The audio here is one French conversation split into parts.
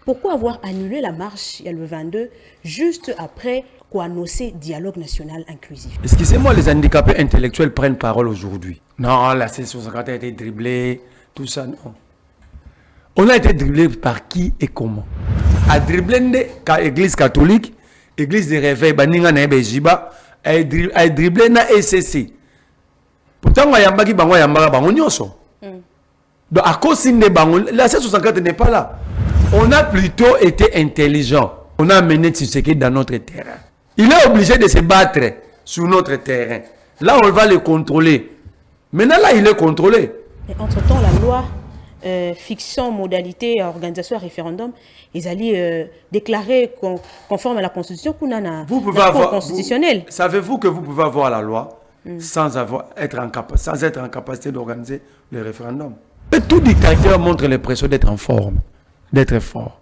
Pourquoi avoir annulé la marche, il y a le 22, juste après qu'on annoncé dialogue national inclusif? Excusez-moi, les handicapés intellectuels prennent parole aujourd'hui. Non, la C64 a été dribblée, tout ça, non. On a été dribblé par qui et comment? À dribbler l'église catholique, l'église de réveil, baninga na bejiba, a dribblé na SCC. Pourtant, on y a un bango yambaka bango nyonso. Donc à cause de bango, la C64 n'est pas là. On a plutôt été intelligent. On a amené Tshisekedi dans notre terrain. Il est obligé de se battre sur notre terrain. Là, on va le contrôler. Maintenant, là, il est contrôlé. Et entre-temps, la loi fixant modalité organisation à référendum, ils allaient déclarer conforme à la Constitution qu'on a un cours constitutionnel. Savez-vous que vous pouvez avoir la loi sans être en capacité d'organiser le référendum? Et tout dictateur montre l'impression d'être en forme, d'être fort,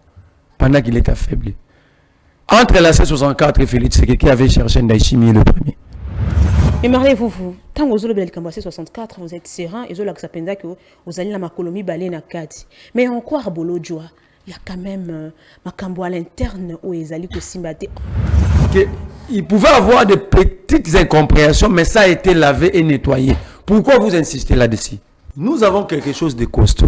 pendant qu'il est affaibli. Entre la C64 et Félix Tshisekedi qui avait cherché Ndayishimiye le premier. Mais Marley, tant que vous avez le C64, vous êtes serein et vous avez que vous allez la Colombie balé na kati. Mais en quoi Bolodjoa, il y a quand même Makambo à l'interne où ils allaient aussi battre. Il pouvait avoir de petites incompréhensions, mais ça a été lavé et nettoyé. Pourquoi vous insistez là-dessus? Nous avons quelque chose de costaud.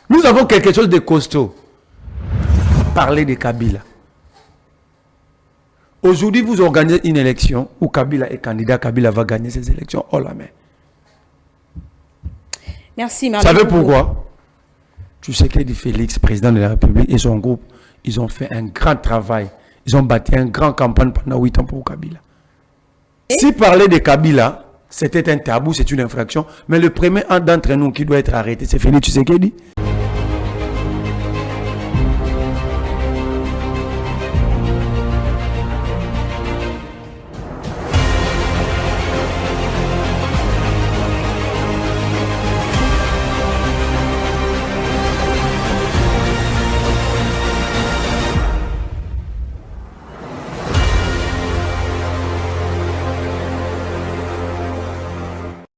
Nous avons quelque chose de costaud. Parler de Kabila. Aujourd'hui, vous organisez une élection où Kabila est candidat, Kabila va gagner ces élections haut la main. Merci, Marie. Vous savez pourquoi? Tu sais que Félix, président de la République, et son groupe, ils ont fait un grand travail. Ils ont bâti une grande campagne pendant 8 ans pour Kabila. Si parler de Kabila, c'était un tabou, c'est une infraction, mais le premier d'entre nous qui doit être arrêté, c'est Félix Tshisekedi.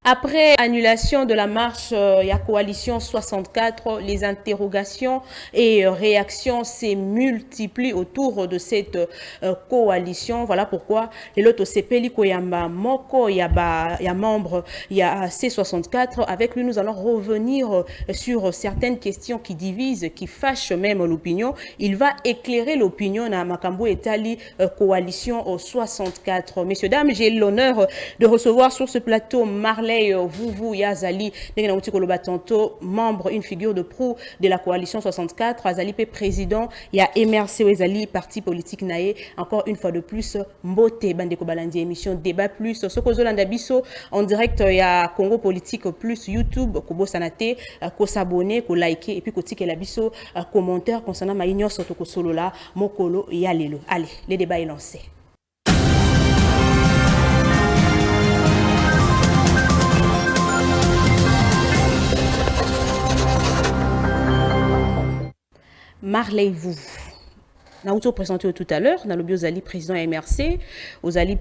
Après annulation de la marche, il y a coalition 64, les interrogations et réactions se multiplient autour de cette coalition. Voilà pourquoi les loto sepeli koyamba moko y a membre, il y a C64. Avec lui, nous allons revenir sur certaines questions qui divisent, qui fâchent même l'opinion. Il va éclairer l'opinion à Makambo Etali coalition 64. Messieurs, dames, j'ai l'honneur de recevoir sur ce plateau Marley vous Yazali, membre, une figure de proue de la coalition 64, Azali président, il y a MRC Ezali, parti politique naé, encore une fois de plus, Mbote Bandeko Balandi, émission Débat Plus, Sokozo Landabiso, en direct, il y a Congo Politique Plus, YouTube, Kobo Sanate, ko s'abonner, ko liker, et puis ko tike la biso, commentaire concernant Maïnyo Sotoko Solola, Mokolo, Yalelo. Allez, le débat est lancé. Marley, vous avez présenté tout à l'heure, dans le bio Zali, président MRC, aux Ali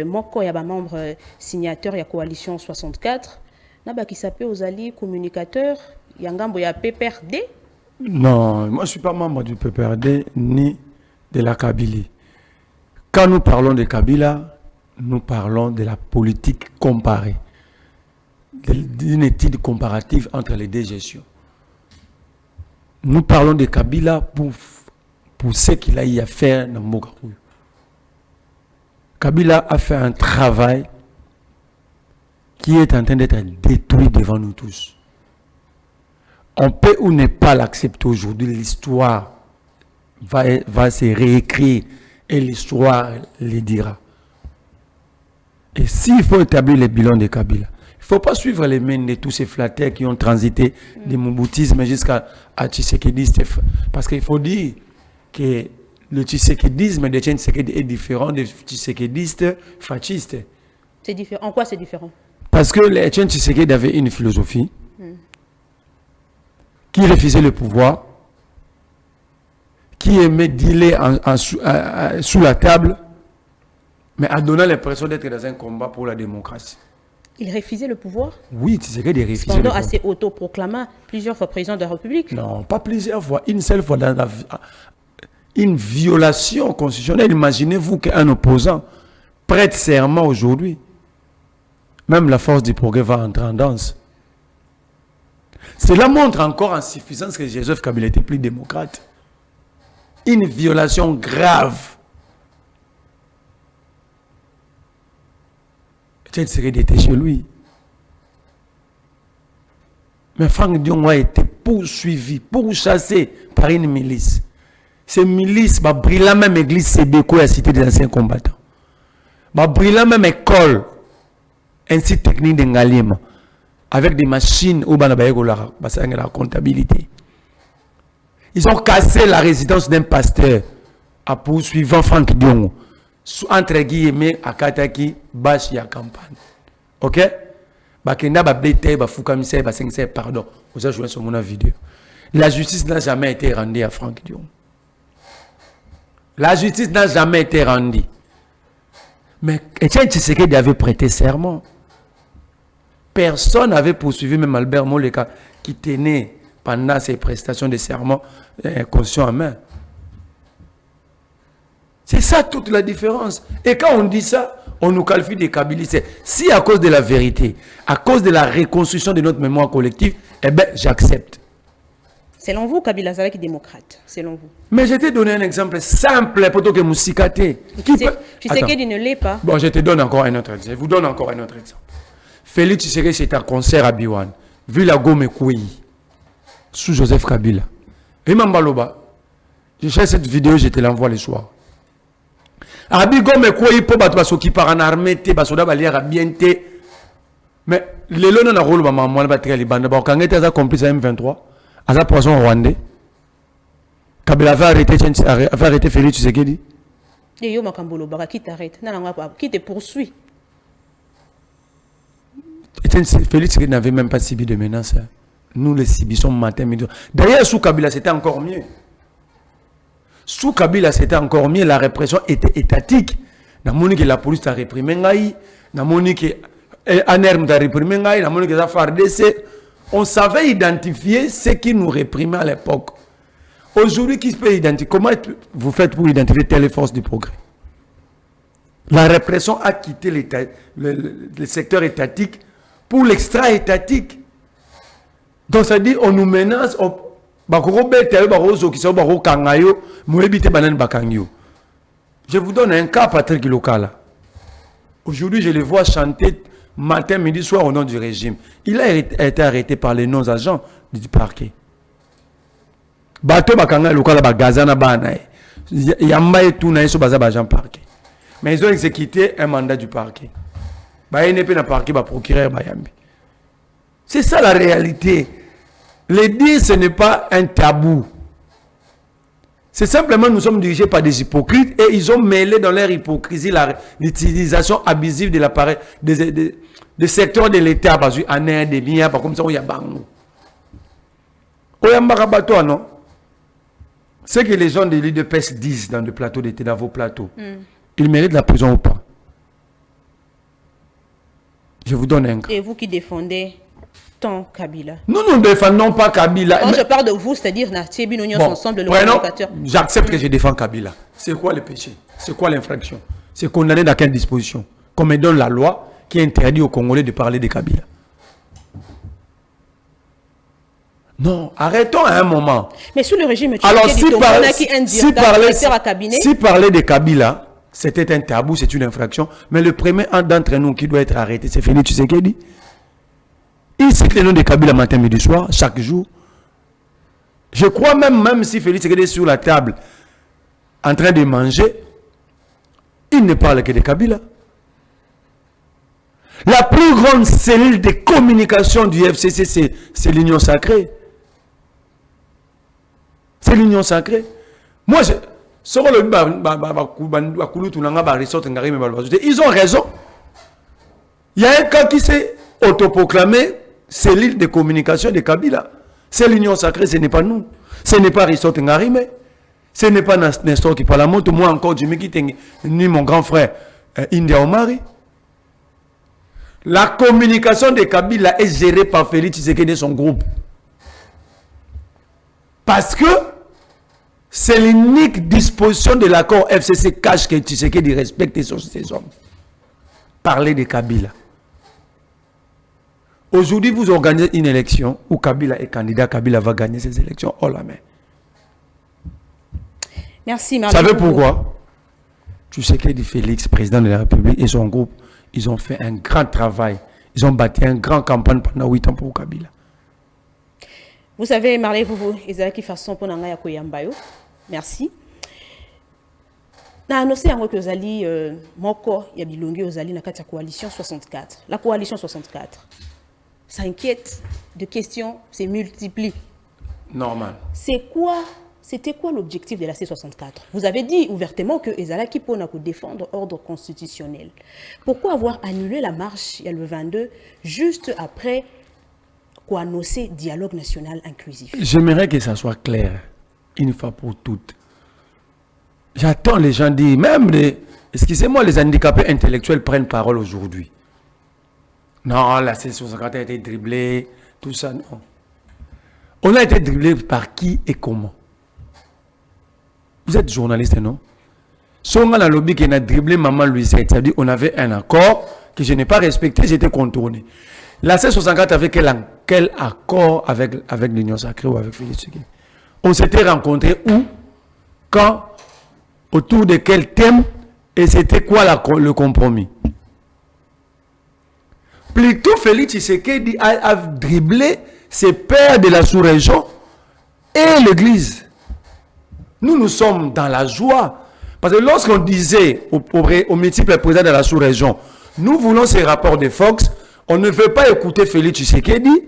Moko, il y a un membre signateur, il y a coalition 64, qui s'appelle aux Ali communicateur, il y a un gambo, il y a PPRD. Non, moi je ne suis pas membre du PPRD ni de la Kabylie. Quand nous parlons de Kabila, nous parlons de la politique comparée, d'une étude comparative entre les deux gestions. Nous parlons de Kabila pour ce qu'il a eu à faire dans Mogakou. Kabila a fait un travail qui est en train d'être détruit devant nous tous. On peut ou ne pas l'accepter aujourd'hui. L'histoire va se réécrire et l'histoire le dira. Et s'il faut établir le bilan de Kabila, il ne faut pas suivre les mains de tous ces flatteurs qui ont transité du mouboutisme jusqu'à Tshisekedisme. Parce qu'il faut dire que le Tshisekedisme de Tshisekedi est différent des Tshisekedistes fascistes. C'est différent. En quoi c'est différent? Parce que les Tshisekedi avaient une philosophie qui refusait le pouvoir, qui aimait dealer sous la table, mais a donné l'impression d'être dans un combat pour la démocratie. Il refusait le pouvoir? Oui, Tshisekedi refusait le Cependant, pouvoir. assez autoproclamé plusieurs fois président de la République. Non, pas plusieurs fois, une seule fois dans la vie. Une violation constitutionnelle. Imaginez-vous qu'un opposant prête serment aujourd'hui. Même la force du progrès va entrer en danse. Cela montre encore en suffisance que Joseph Kabila était plus démocrate. Une violation grave. Tshisekedi était chez lui. Mais Franck Diongo a été poursuivi, pourchassé par une milice. Ces milices va brûler même l'église Sebeko et la cité des anciens combattants. Va brûler même école, ainsi technique de Ngalima, avec des machines où la comptabilité. Ils ont cassé la résidence d'un pasteur à poursuivant Franck Diongo. Entre guillemets, à Kataki, Bashi à campagne. Ok? Bakenda ba bete ba fukamise ba sengse pardon. Vous avez joué sur mon vidéo. La justice n'a jamais été rendue à Franck Diongo. La justice n'a jamais été rendue. Mais Etienne Tshisekedi avait prêté serment. Personne n'avait poursuivi, même Albert Moleka, qui tenait pendant ses prestations de serment conscient en main. C'est ça toute la différence. Et quand on dit ça, on nous qualifie de Kabilistes. Si à cause de la vérité, à cause de la reconstruction de notre mémoire collective, eh bien, j'accepte. Selon vous, Kabila Zalaki démocrate, selon vous. Mais je t'ai donné un exemple simple pour que Moussikate. Tshisekedi ne l'est pas. Bon, je te donne encore un autre exemple. Je vous donne encore un autre exemple. Félix Tshisekedi, c'était un concert à Biwan. Vu la Gome Kouyi, sous Joseph Kabila. Et Mambaloba, je cherche cette vidéo, je te l'envoie le soir. Abi Gome Kouyi, pour battre qui part en armée, basoda balière bien té. Mais les lois n'a rôle, maman, moi, la les bandes. Quand on était complice à M23, à sa poisson rwandais, Kabila avait arrêté Félix Tshisekedi. Et yo Makambolo Baka, qui t'arrête? Qui te poursuit? Félix Tshisekedi n'avait même pas subi de menaces. Nous les subissons matin, midi. D'ailleurs, sous Kabila, c'était encore mieux. Sous Kabila, c'était encore mieux. La répression était étatique. Dans mon que la police a réprimé, dans mon que ANERM a réprimé, dans mon que la FARDC. On savait identifier ce qui nous réprimait à l'époque. Aujourd'hui, qui se peut identifier? Comment vous faites pour identifier telle force du progrès? La répression a quitté le secteur étatique pour l'extra-étatique. Donc, ça dit, on nous menace. Je vous donne un cas, Patrick Lokala. Aujourd'hui, je le vois chanter matin, midi, soir au nom du régime. Il a été arrêté par les non-agents du parquet. Bato bakanga Lokala bagazana bana. Yamba et tout naïso baza bagent parquet. Mais ils ont exécuté un mandat du parquet. Ba NP na parquet ba procureur bayambi. C'est ça la réalité. Les dire, ce n'est pas un tabou. C'est simplement nous sommes dirigés par des hypocrites et ils ont mêlé dans leur hypocrisie l'utilisation abusive de l'appareil des secteurs de l'État, parce en air des biens, comme ça, il y a bango. Non? Ce que les gens de l'IDPS disent dans le plateau d'été, dans vos plateaux, ils méritent la prison ou pas? Je vous donne un cas. Et vous qui défendez tant Kabila? Nous ne défendons pas Kabila. Quand je parle de vous, c'est-à-dire Natiebi, nous ensemble, le communicateur. J'accepte que je défends Kabila. C'est quoi le péché? C'est quoi l'infraction? C'est condamné dans quelle disposition? Qu'on me donne la loi qui interdit aux Congolais de parler de Kabila. Non, arrêtons à un moment. Mais sous le régime, alors si parler de Kabila, c'était un tabou, c'est une infraction, mais le premier d'entre nous qui doit être arrêté, c'est Félix Tshisekedi. Il cite le nom de Kabila matin, midi, soir, chaque jour. Je crois même si Félix Tshisekedi est sur la table en train de manger, il ne parle que de Kabila. La plus grande cellule de communication du FCC, c'est l'Union sacrée. C'est l'Union sacrée. Moi, ils ont raison. Il y a un cas qui s'est autoproclamé cellule de communication de Kabila. C'est l'Union sacrée, ce n'est pas nous. Ce n'est pas Rissote Ngarime. Ce n'est pas Nestor qui parle à moi. Moi encore, Jimmy qui ni mon grand frère India Omari. La communication de Kabila est gérée par Félix Tshisekedi et son groupe. Parce que c'est l'unique disposition de l'accord FCC cache que Tshisekedi respecte ses hommes. Parler de Kabila. Aujourd'hui, vous organisez une élection où Kabila est candidat, Kabila va gagner ces élections. Oh la main. Merci, Marley. Vous savez pourquoi? Tshisekedi Félix, président de la République, et son groupe, ils ont fait un grand travail. Ils ont bâti une grande campagne pendant 8 ans pour Kabila. Vous savez, Marley, vous, Ezaki façon pour Nanga Yakoyambayo. Merci. Na annoncé yango que Ozali moko ya bilongi Ozali na kati ya coalition 64. La coalition 64 s'inquiète de questions, c'est multiplie. Normal. C'était quoi l'objectif de la C64? Vous avez dit ouvertement que Ezalaki pona pour défendre l'ordre constitutionnel. Pourquoi avoir annulé la marche il y a le 22 juste après quoi annoncer dialogue national inclusif? J'aimerais que ça soit clair une fois pour toutes. J'attends les gens dire, même les, excusez-moi, les handicapés intellectuels prennent parole aujourd'hui. Non, la C64 a été dribblée, tout ça, non. On a été dribblé par qui et comment? Vous êtes journaliste, non? Songa la lobby qui a dribblé Maman Louisette, ça veut dire qu'on avait un accord que je n'ai pas respecté, j'étais contourné. La C64 avait quel accord avec l'Union Sacrée ou avec Félix Tshisekedi? On s'était rencontrés où? Quand? Autour de quel thème? Et c'était quoi le compromis? Plutôt Félix Tshisekedi a dribblé ses pairs de la sous-région et l'Église. Nous sommes dans la joie. Parce que lorsqu'on disait aux multiples présidents de la sous-région, nous voulons ces rapports de Fox, on ne veut pas écouter Félix Tshisekedi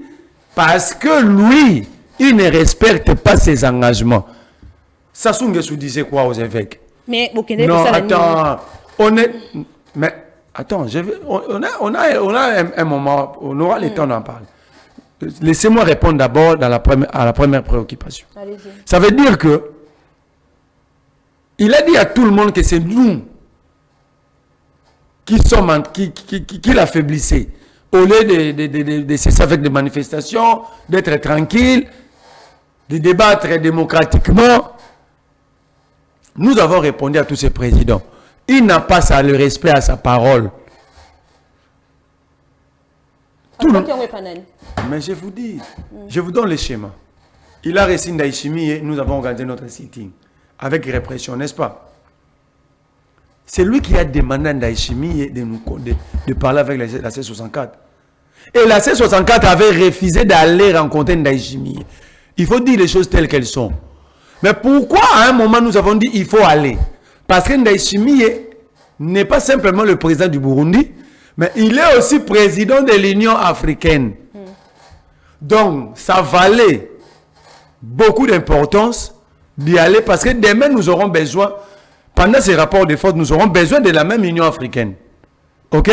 parce que lui, il ne respecte pas ses engagements. Sassou Nguesso disait quoi aux évêques? Mais non, attends, mais attends, on a un moment, on aura le temps d'en parler. Laissez-moi répondre d'abord à la première préoccupation. Ça veut dire que il a dit à tout le monde que c'est nous qui l'affaiblissait. Au lieu de cesser avec des manifestations, d'être tranquille, de débattre démocratiquement, nous avons répondu à tous ces présidents. Il n'a pas le respect à sa parole. Mais je vous dis, je vous donne le schéma. Il a reçu Ndayishimiye et nous avons organisé notre sitting avec répression, n'est-ce pas? C'est lui qui a demandé à Ndayishimiye de parler avec la C64. Et la C64 avait refusé d'aller rencontrer Ndayishimiye. Il faut dire les choses telles qu'elles sont. Mais pourquoi à un moment nous avons dit il faut aller? Parce que Ndayishimiye n'est pas simplement le président du Burundi, mais il est aussi président de l'Union africaine. Donc, ça valait beaucoup d'importance d'y aller parce que demain, nous aurons besoin, pendant ces rapports de force, nous aurons besoin de la même Union africaine. Ok?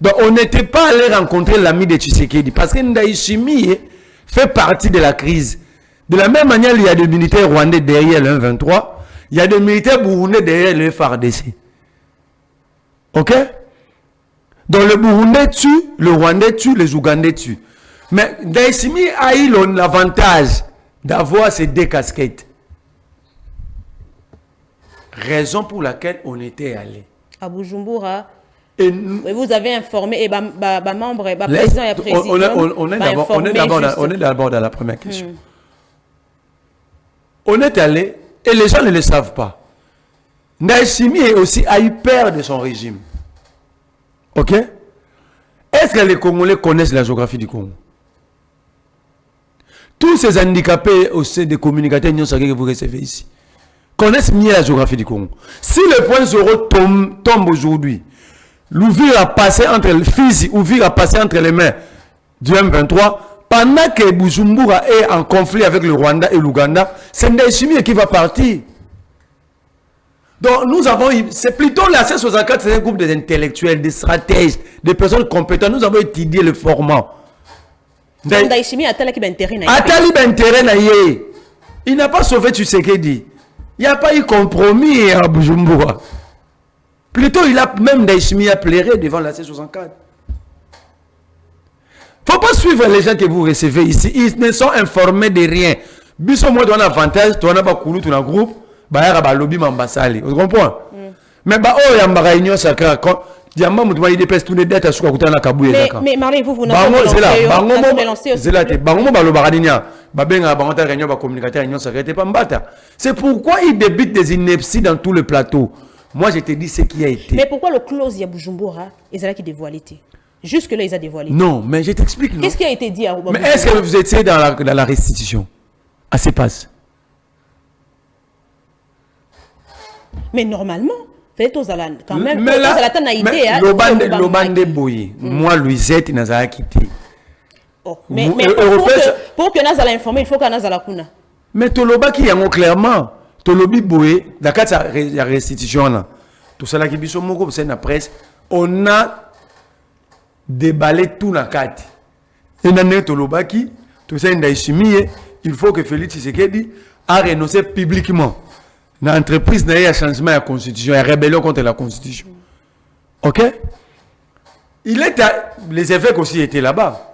Donc, on n'était pas allé rencontrer l'ami de Tshisekedi parce que Ndayishimiye fait partie de la crise. De la même manière, il y a des militaires rwandais derrière le 23, il y a des militaires burundais derrière le FARDC. Ok? Donc le Burundais tue, le Rwandais tue, les Ougandais tuent. Mais Ndayishimiye a eu l'avantage d'avoir ces deux casquettes. Raison pour laquelle on était allé. À Bujumbura, et vous avez informé, et membre, et président et président. On est d'abord dans la première question. On est allé, et les gens ne le savent pas. Ndayishimiye aussi a eu peur de son régime. Ok? Est-ce que les Congolais connaissent la géographie du Congo? Tous ces handicapés au sein des communicateurs que vous recevez ici connaissent mieux la géographie du Congo. Si le point zéro tombe aujourd'hui, l'ouvrir a passé entre le Fizi, ouvrir a passé entre les mains du M23, pendant que Bujumbura est en conflit avec le Rwanda et l'Ouganda, c'est Ndayishimiye qui va partir. Donc nous avons, c'est plutôt la C64, c'est un groupe d'intellectuels, de stratèges, de personnes compétentes. Nous avons étudié le format. Ndayishimiye a talaki intérêt. Il n'a pas sauvé Tshisekedi. Il n'y a pas eu compromis à Bujumbura. Plutôt, il a même Ndayishimiye à pleurer devant la C64. Faut pas suivre les gens que vous recevez ici. Ils ne sont informés de rien. Biso moi, tu as un avantage, tu as un bakoulou, tu as un groupe, bah, il y a lobby mambassali. Vous comprenez? Mais bah, oh, il y a un réunion sacrée. Diamba mutu il dépêche tous les dettes à ce qu'on a kaboué. Mais Marley, vous n'avez pas relancé aussi. C'est là, bango balo baradinia. Babenga bango réunion ba communicateur réunion secrète pas mbata. C'est pourquoi il débite des inepties dans tout le plateau. Moi je te dis ce qui a été. Mais pourquoi le clause ya Bujumbura, ils ont qui dévoilé? Jusque là ils ont dévoilé. Non, mais je t'explique. Qu'est-ce qui a été dit à Mais est-ce que vous étiez dans la restitution? À ces passes. Mais normalement, faites aux alan quand même. Mais là, l'obande boye. Moi, Louisette, il n'a quitté. Mais pour que Nazala informé, il faut que Nazala kuna. Mais Toloba qui est clairement, Tolobi boye, d'accord, la restitution là. Tout ça là qui biso moko, c'est la presse. On a déballé tout la carte. Et dans Toloba qui, tout ça il faut que Félix Tshisekedi a renoncé publiquement. L'entreprise n'a eu un changement de la constitution, une rébellion contre la constitution. Ok? Les évêques aussi étaient là-bas.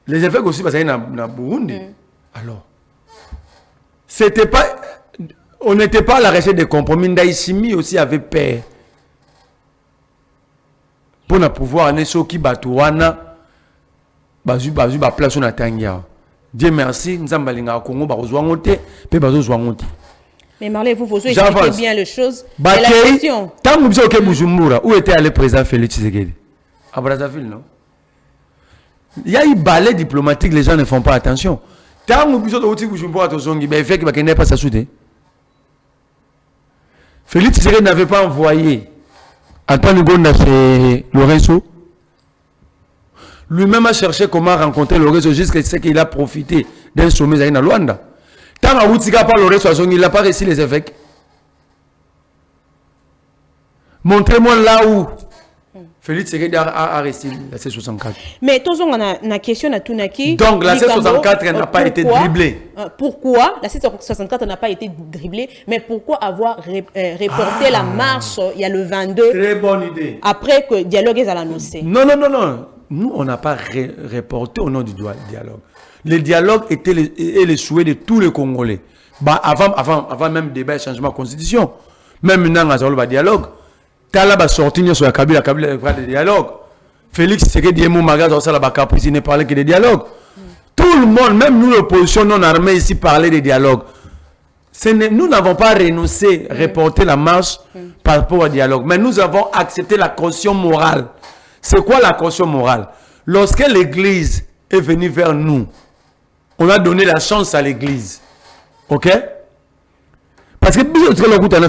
Les évêques aussi, parce qu'il y a dans Burundi. Alors, c'était pas, on n'était pas à la recherche de compromis. Ndaïsimi aussi avait peur. Pour pouvoir aller sur qui batouana, bazu place sur la tangia. Dieu merci, nous sommes allés au Congo, mais Marley, vous expliquez bien les choses. Et la question. Tant que vous êtes Bujumbura, où était allé le président Félix Tshisekedi? À Brazzaville, non? Il y a eu balai diplomatique, les gens ne font pas attention. Tant que vous êtes Bujumbura, il fait qu'il n'y pas sa soute. Félix Tshisekedi n'avait pas envoyé Antoine Gonda chez Lorenzo. Lui-même a cherché comment rencontrer Lorenzo jusqu'à ce qu'il a profité d'un sommet à Luanda. Tant que vous n'avez pas Lorenzo, il n'a pas réussi les évêques. Montrez-moi là où Félix Tshisekedi a réussi la C64. Mais tous on a une question à Tunaki. Donc la C64 n'a pas été dribblée. Pourquoi la C64 n'a pas été dribblée? Mais pourquoi avoir reporté la marche il y a le 22? Très bonne idée. Après que le dialogue est annoncé. Non. Nous, on n'a pas reporté au nom du dialogue. Le dialogue était le souhait de tous les Congolais. Bah, avant même débat et changement de constitution. Même maintenant, on a un dialogue. Talaba sorti sur la Kabila de dialogue. Félix Tshisekedi et Moumaga dans la Caprice ne parlaient que de dialogue. Tout le monde, même nous l'opposition non armée ici, parlait de dialogue. Nous n'avons pas renoncé, reporté la marche par rapport au dialogue. Mais nous avons accepté la caution morale. C'est quoi la caution morale? Lorsque l'Église est venue vers nous, on a donné la chance à l'Église. Ok? Parce que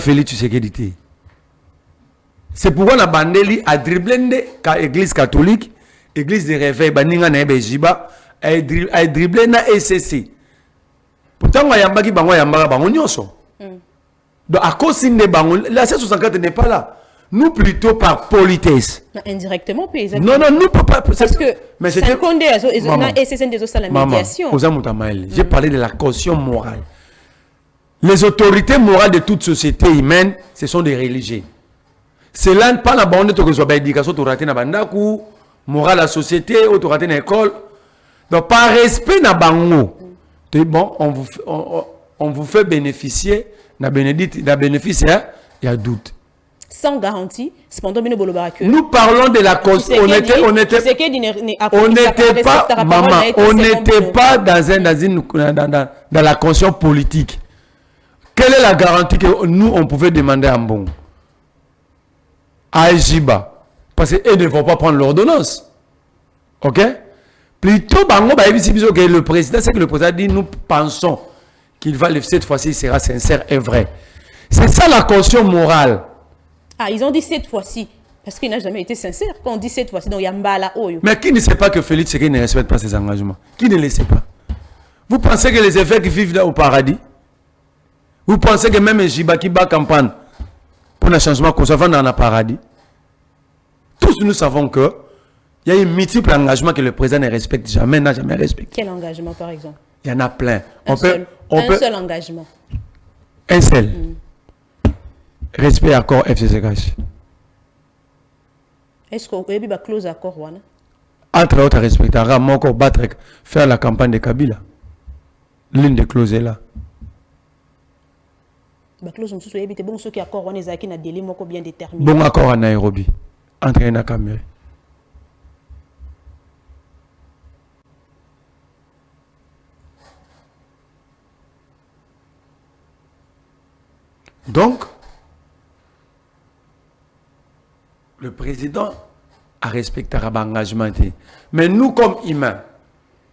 Félix Tshisekedi. C'est pourquoi la bandeli a dribblé l'Église catholique, l'Église de réveil, a dribblé la SCC. Pourtant, on a dit donc, à cause de Bango, la C64 n'est pas là. Nous, plutôt par politesse. Indirectement, paysan. Non, nous, pas. Parce que c'est un condé, la médiation. J'ai parlé de la caution morale. Les autorités morales de toute société humaine, ce sont des religieux. C'est là, pas la bande de l'éducation, tu raté na bandaku, morale la société, ou tu raté na école. Donc, par respect na bango, bon, on vous fait bénéficier, na bénéfice, il y a doute. Sans garantie, cependant, nous parlons de la cause. On n'était pas dans la conscience politique. Quelle est la garantie que nous, on pouvait demander à Mbon? À Ejiba. Parce qu'ils ne vont pas prendre l'ordonnance. Ok? Plutôt, le président, c'est que le président dit, nous pensons qu'il va, cette fois-ci, il sera sincère et vrai. C'est ça la caution morale. Ah, ils ont dit cette fois-ci. Parce qu'il n'a jamais été sincère. Quand on dit cette fois-ci, donc il y a Mbala Oyo. Mais qui ne sait pas que Félix Tshisekedi ne respecte pas ses engagements? Qui ne le sait pas? Vous pensez que les évêques vivent là au paradis? Vous pensez que même Jiba qui bat campagne pour le changement qu'on va dans le paradis? Tous nous savons que il y a un multiple engagement que le président ne respecte jamais, n'a jamais respecté. Quel engagement, par exemple? Il y en a plein. Un seul engagement. Un seul. Respect accord FCCH. Est-ce qu'on peut clause accord? entre autres, respectera Moko battre, faire la campagne de Kabila. L'une des clauses est là. Bon accord à Nairobi, entre Nakamere. Donc, le président a respecté l'engagement. Mais nous, comme humains,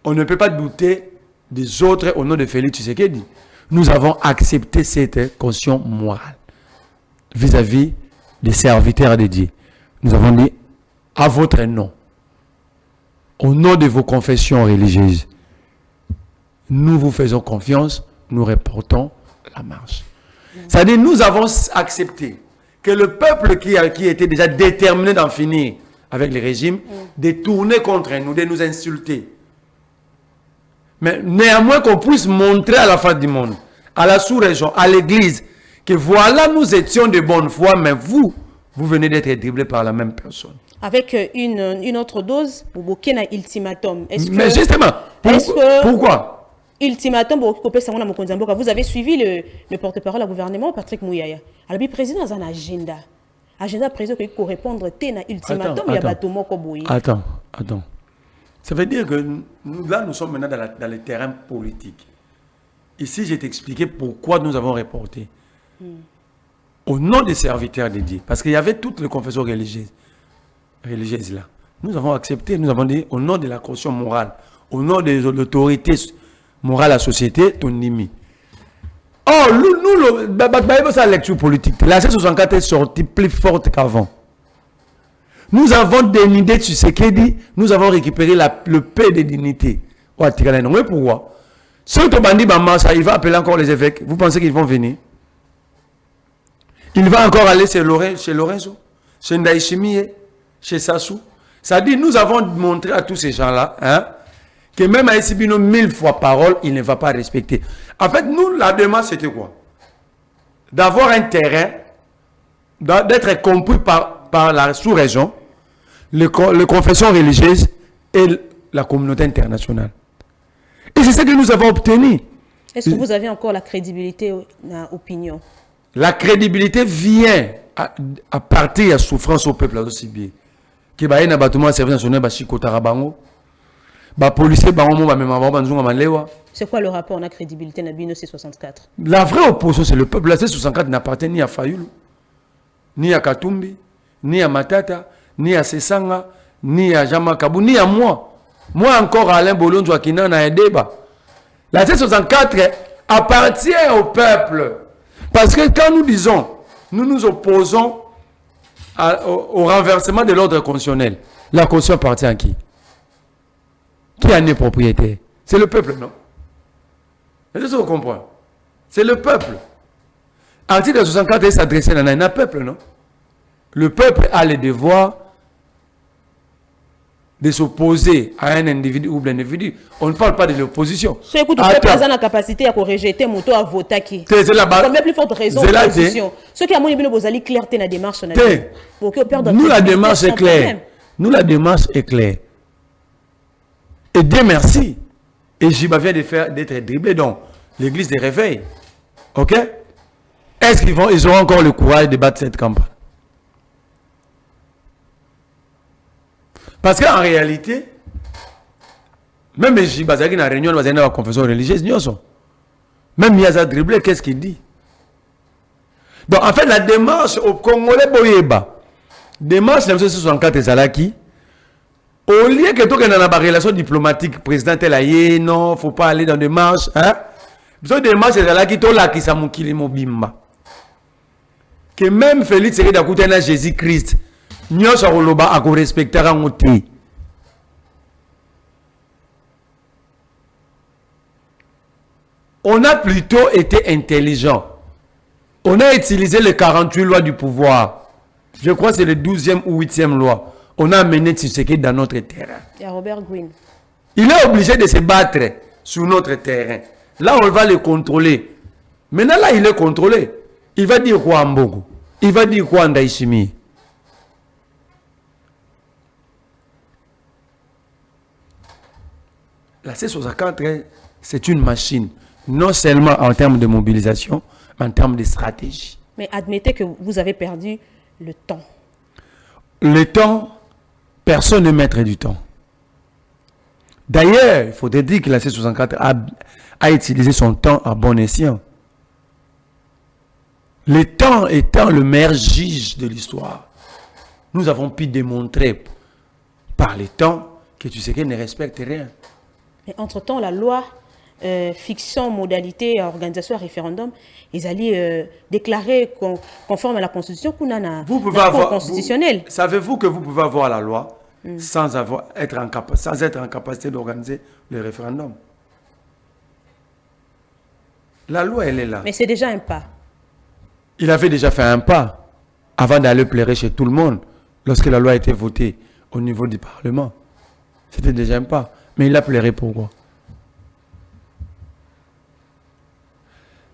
on ne peut pas douter des autres au nom de Félix Tshisekedi. Nous avons accepté cette caution morale vis-à-vis des serviteurs de Dieu. Nous avons dit, à votre nom, au nom de vos confessions religieuses, nous vous faisons confiance, nous reportons la marche. C'est-à-dire, nous avons accepté que le peuple qui était déjà déterminé d'en finir avec le régime, de tourner contre nous, de nous insulter. Mais néanmoins qu'on puisse montrer à la face du monde, à la sous-région, à l'église, que voilà, nous étions de bonne foi, mais vous venez d'être dribblés par la même personne. Avec une autre dose, vous avez un ultimatum. Mais justement, pourquoi ultimatum, vous avez suivi le porte-parole au gouvernement, Patrick Mouyaya. Alors, le président a un agenda. Agenda président qui peut répondre à ultimatum, il y a Batomo Koboui. Attends. Ça veut dire que nous sommes maintenant dans le terrain politique. Ici, je t'ai expliqué pourquoi nous avons reporté. Au nom des serviteurs dédiés. Parce qu'il y avait toutes les confessions religieuses là. Nous avons accepté, nous avons dit, au nom de la caution morale, au nom de l'autorité morale à la société, ton ennemi. Oh, nous, sa lecture politique. La C64 est sortie plus forte qu'avant. Nous avons dénudé Tshisekedi, nous avons récupéré le paix de dignité. Oui, pourquoi? Si tu bandit Bamassa, il va appeler encore les évêques. Vous pensez qu'ils vont venir? Il va encore aller chez Lorenzo, chez Ndaïchimie, chez Sassou. Ça dit, nous avons montré à tous ces gens-là, que même à Essibino 1000 fois parole, il ne va pas respecter. En fait, nous, la demande, c'était quoi? D'avoir un terrain, d'être compris par la sous-région, les confessions religieuses et la communauté internationale. Et c'est ce que nous avons obtenu. Est-ce que vous avez encore la crédibilité dans l'opinion? La crédibilité vient à partir de la souffrance au peuple aussi bien. Que bah na batuma service national ba chikota bango. Ba policier bango ba même ba nzunga malewa. C'est quoi le rapport na crédibilité na bino C64? La vraie opposition c'est le peuple. La C64 n'appartient ni à Fayulu, ni à Katumbi, ni à Matata, ni à Sesanga, ni à Jama Kabou, ni à moi. Moi encore Alain Bolonzo Akina na Edeba. La C64 appartient au peuple. Parce que quand nous disons, nous nous opposons au renversement de l'ordre constitutionnel, la constitution appartient à qui? Qui en est propriétaire? C'est le peuple, non? Est-ce que vous comprenez? C'est le peuple. Article 64 s'adressait à un peuple, non? Le peuple a le devoir de s'opposer à un individu ou un individu. On ne parle pas de l'opposition. Ce que le peuple a la capacité à rejeter moto à voter qui. C'est la base. Combien plus forte raison de l'opposition. Ceux qui ont mis une clarté dans la démarche. Nous, la démarche est claire. Nous, la démarche est claire. Et Dieu merci. Et Jiba vient d'être dribblé dans l'église des réveils. Ok? Est-ce qu'ils auront encore le courage de battre cette campagne? Parce qu'en réalité, même si Bazaki na réunion, dans la confession religieuse, même Miaza dribblé, qu'est-ce qu'il dit? Donc en fait, la démarche au Congolais Boyeba, démarche de 1964 et Zalaki, au lieu que tout le monde ait une relation diplomatique, président tel aïe, non, il ne faut pas aller dans des marches, hein? Cette démarche de Zalaki, tout là qui s'amoukili mobimba. Que même Félix Tshisekedi a coûté à Jésus-Christ. On a plutôt été intelligent. On a utilisé les 48 lois du pouvoir. Je crois que c'est le 12e ou 8e loi. On a amené Tshisekedi dans notre terrain. Il y a Robert Green. Il est obligé de se battre sur notre terrain. Là, on va le contrôler. Maintenant, là, il est contrôlé. Il va dire quoi en Mbogo? Il va dire quoi en Ndaïchimie? La C64, c'est une machine, non seulement en termes de mobilisation, mais en termes de stratégie. Mais admettez que vous avez perdu le temps. Le temps, personne ne maître du temps. D'ailleurs, il faut te dire que la C64 a utilisé son temps à bon escient. Le temps étant le meilleur juge de l'histoire, nous avons pu démontrer par le temps que tu sais qu'elle ne respecte rien. Mais entre-temps, la loi fixant modalité à organisation à référendum, ils allaient déclarer conforme à la Constitution qu'on a un cours constitutionnel. Savez-vous que vous pouvez avoir la loi sans être en capacité d'organiser le référendum? La loi, elle est là. Mais c'est déjà un pas. Il avait déjà fait un pas avant d'aller pleurer chez tout le monde lorsque la loi a été votée au niveau du Parlement. C'était déjà un pas. Mais il a pleuré pourquoi?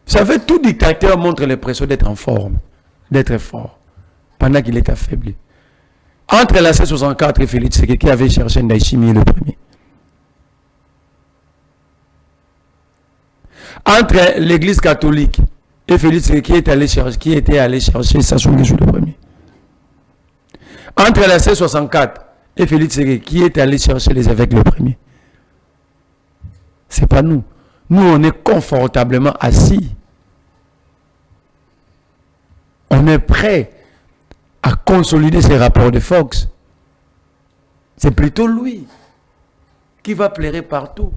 Vous savez, tout dictateur montre l'impression d'être en forme, d'être fort, pendant qu'il est affaibli. Entre la C64 et Félix Tshisekedi qui avait cherché Ndayishimiye le premier. Entre l'église catholique et Félix Tshisekedi qui était allé chercher Sassou Nguesso le premier. Entre la C64 et Félix Tshisekedi qui est allé chercher les évêques le premier. C'est pas nous. Nous, on est confortablement assis. On est prêt à consolider ces rapports de force. C'est plutôt lui qui va pleurer partout.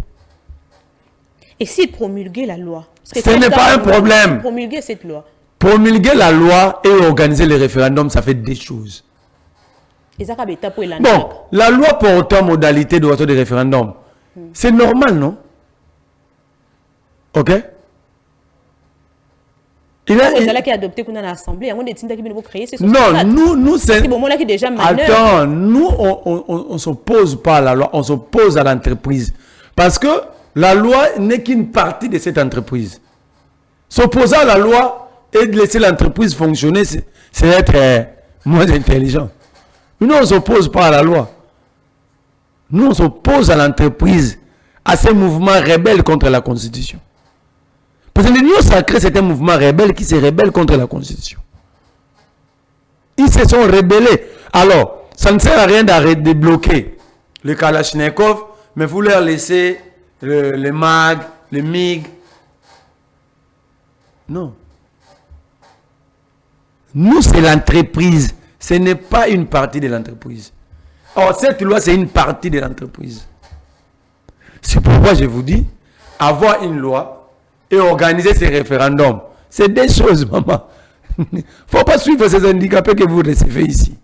Et s'il promulguait la loi? Ce n'est pas un problème. Promulguer cette loi. Promulguer la loi et organiser les référendums, ça fait des choses. Bon, la loi portant modalité de vote des référendums, c'est normal, non? Ok? Il a adopté qu'on a l'Assemblée. Non, nous c'est... Attends, nous, on ne s'oppose pas à la loi, on s'oppose à l'entreprise. Parce que la loi n'est qu'une partie de cette entreprise. S'opposer à la loi et de laisser l'entreprise fonctionner, c'est être moins intelligent. Nous, on ne s'oppose pas à la loi. Nous, on s'oppose à l'entreprise, à ces mouvements rebelles contre la Constitution. Parce que l'Union sacrée, c'est un mouvement rebelle qui se rebelle contre la Constitution. Ils se sont rebellés. Alors, ça ne sert à rien d'arrêter de bloquer le Kalachnikov, mais vous leur laissez le MAG, le MIG. Non. Nous, c'est l'entreprise. Ce n'est pas une partie de l'entreprise. Or, cette loi, c'est une partie de l'entreprise. C'est pourquoi je vous dis, avoir une loi et organiser ces référendums, c'est des choses, maman. Il ne faut pas suivre ces handicapés que vous recevez ici.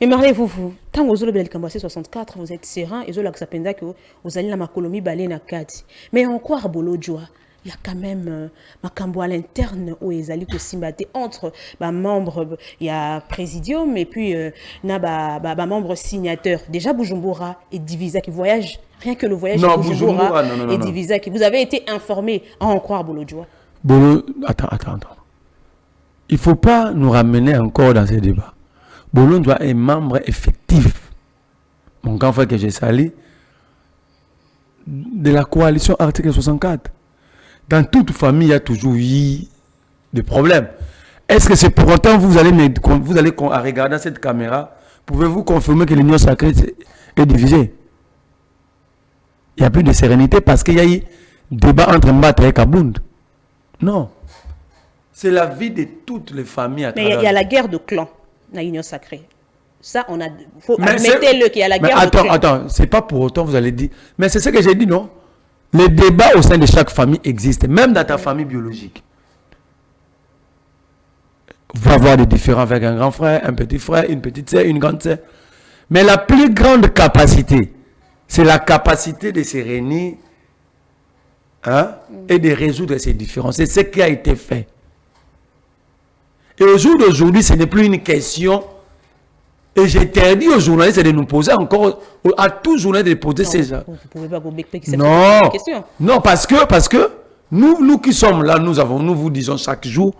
Mais Marie, vous, tant que vous avez le 64, vous êtes serein, et vous avez que vous allez dans ma colonie balé na kati. Mais en quoi Bolodjoa? Il y a quand même ma cambo à l'interne où ils allaient aussi battre entre membres, il y a présidium et puis membres signataires. Déjà Bujumbura est divisé qui voyage. Rien que le voyage non, de Bujumbura est divisé. Vous avez été informé à en croire Bolodjoa. Attends. Il ne faut pas nous ramener encore dans ces débats. Bolodjoa est membre effectif. Mon grand frère que j'ai sali de la coalition article 64. Dans toute famille, il y a toujours eu des problèmes. Est-ce que c'est pour autant vous allez regarder cette caméra, pouvez-vous confirmer que l'Union sacrée est divisée? Il n'y a plus de sérénité parce qu'il y a eu débat entre Mbata et Kabound. Non. C'est la vie de toutes les familles à travers. Mais il y a la guerre de clans dans l'Union sacrée. Ça, on a. Faut admettez-le qu'il y a la guerre de clans. Attends, c'est pas pour autant vous allez dire. Mais c'est ce que j'ai dit, non? Les débats au sein de chaque famille existent, même dans ta famille biologique. Vous pouvez avoir des différends avec un grand frère, un petit frère, une petite sœur, une grande sœur. Mais la plus grande capacité, c'est la capacité de se réunir et de résoudre ces différences. C'est ce qui a été fait. Et au jour d'aujourd'hui, ce n'est plus une question. Et j'interdis aux journalistes de nous poser encore, à tous journalistes de poser ces gens. Vous pouvez pas vous non, non, parce que nous qui sommes là, nous vous disons chaque jour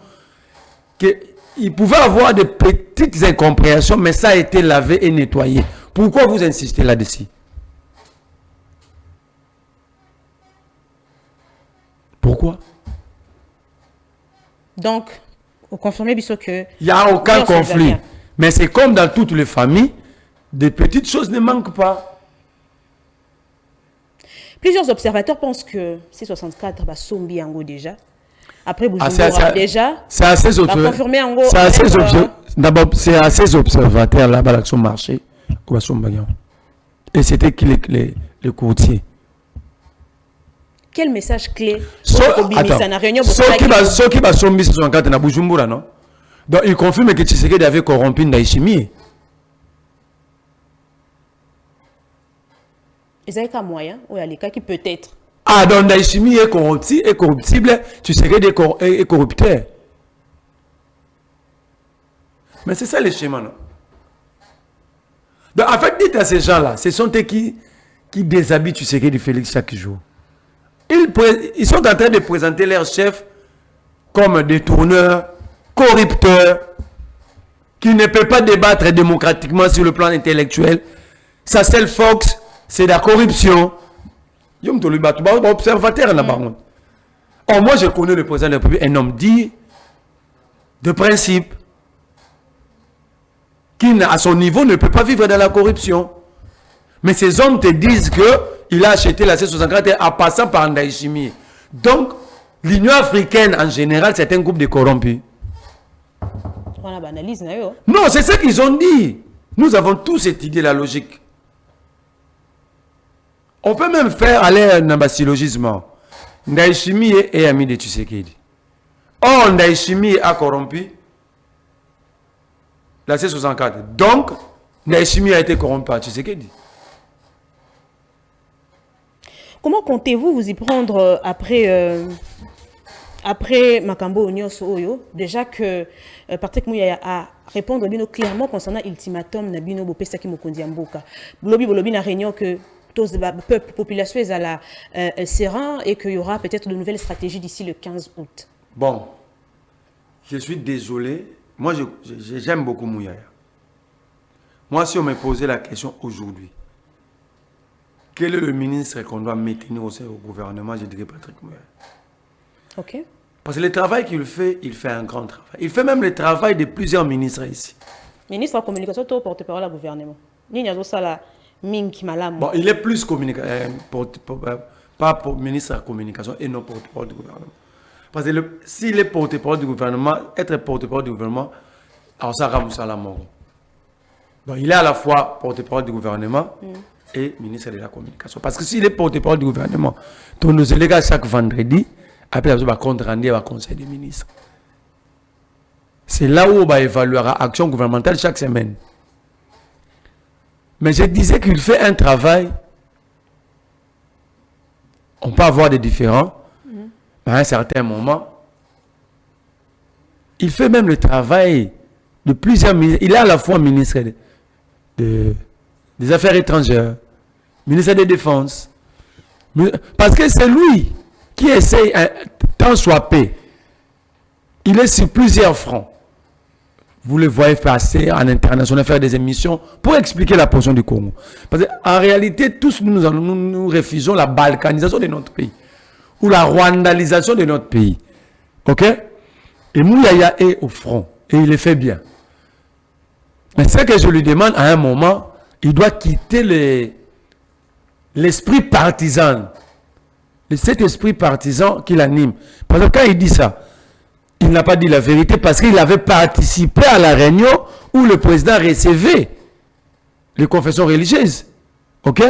qu'il pouvait avoir de petites incompréhensions, mais ça a été lavé et nettoyé. Pourquoi vous insistez là-dessus? Pourquoi? Donc, vous confirmez bien sûr que... Il n'y a aucun conflit. Mais c'est comme dans toutes les familles, des petites choses ne manquent pas. Plusieurs observateurs pensent que C64 va sombi Ango déjà. Après, Bujumbura déjà. C'est assez D'abord, c'est assez observateurs là-bas sur le marché. Et c'était qui les courtiers? Quel message clé Ceux qui va sombi C64 na Bujumbura, non? Donc, il confirme que Tshisekedi avait corrompu Ndayishimiye. Ils avaient un moyen, ou il y a les cas qui peut-être. Ah, donc Ndayishimiye est corruptible, Tshisekedi est corrupteur. Mais c'est ça le schéma, non? Donc, en fait, dites à ces gens-là, ce sont eux qui déshabillent Tshisekedi Félix chaque jour. Ils sont en train de présenter leurs chefs comme des tourneurs, corrupteurs, qui ne peut pas débattre démocratiquement sur le plan intellectuel. Sa seule force, c'est la corruption. Observateur là-bas. Or, moi, je connais le président de la République, un homme dit de principe, qui, à son niveau, ne peut pas vivre dans la corruption. Mais ces hommes te disent qu'il a acheté la C64 en passant par Ndayishimiye. Donc, l'Union africaine, en général, c'est un groupe de corrompus. Non, c'est ce qu'ils ont dit. Nous avons tous cette idée, la logique. On peut même faire aller un syllogisme. Ndayishimiye est ami de Tshisekedi. Or, Ndayishimiye a corrompu la C64. Donc, Ndayishimiye a été corrompu par Tshisekedi. Comment comptez-vous vous y prendre après Makambo Onyoso Oyo? Déjà que Patrick Mouya a répondu clairement concernant l'ultimatum Nabino Bopesaki Mokondi Amboka. Bolobi na réunion que tous les peuple, population est à la serein et qu'il y aura peut-être de nouvelles stratégies d'ici le 15 août. Bon, je suis désolé. Moi, j'aime beaucoup Mouya. Moi, si on me posait la question aujourd'hui, quel est le ministre qu'on doit maintenir au gouvernement, je dirais Patrick Mouya. Ok. Parce que le travail qu'il fait, il fait un grand travail. Il fait même le travail de plusieurs ministres ici. Ministre de la communication, tu porte-parole au gouvernement. Bon, il est plus pas pour ministre de la communication et non porte-parole du gouvernement. Parce que s'il est porte-parole du gouvernement, être porte-parole du gouvernement, alors ça ramène ça à la mort. Donc il est à la fois porte-parole du gouvernement et ministre de la communication. Parce que s'il est porte-parole du gouvernement, ton nos élèves chaque vendredi, après il va compte rendu au conseil des ministres. C'est là où on va évaluer l'action gouvernementale chaque semaine. Mais je disais qu'il fait un travail. On peut avoir des différends. À un certain moment, il fait même le travail de plusieurs ministres. Il est à la fois ministre des Affaires étrangères, ministre de la Défense. Parce que c'est lui qui essaye, tant soit paix. Il est sur plusieurs fronts. Vous le voyez passer en international, faire des émissions pour expliquer la position du Congo. Parce qu'en réalité, tous nous refusons la balkanisation de notre pays. Ou la rwandalisation de notre pays. Ok? Et Mouyaya est au front. Et il le fait bien. Mais ce que je lui demande à un moment, il doit quitter l'esprit partisan. Cet esprit partisan qui l'anime. Parce que quand il dit ça, il n'a pas dit la vérité parce qu'il avait participé à la réunion où le président recevait les confessions religieuses. Ok?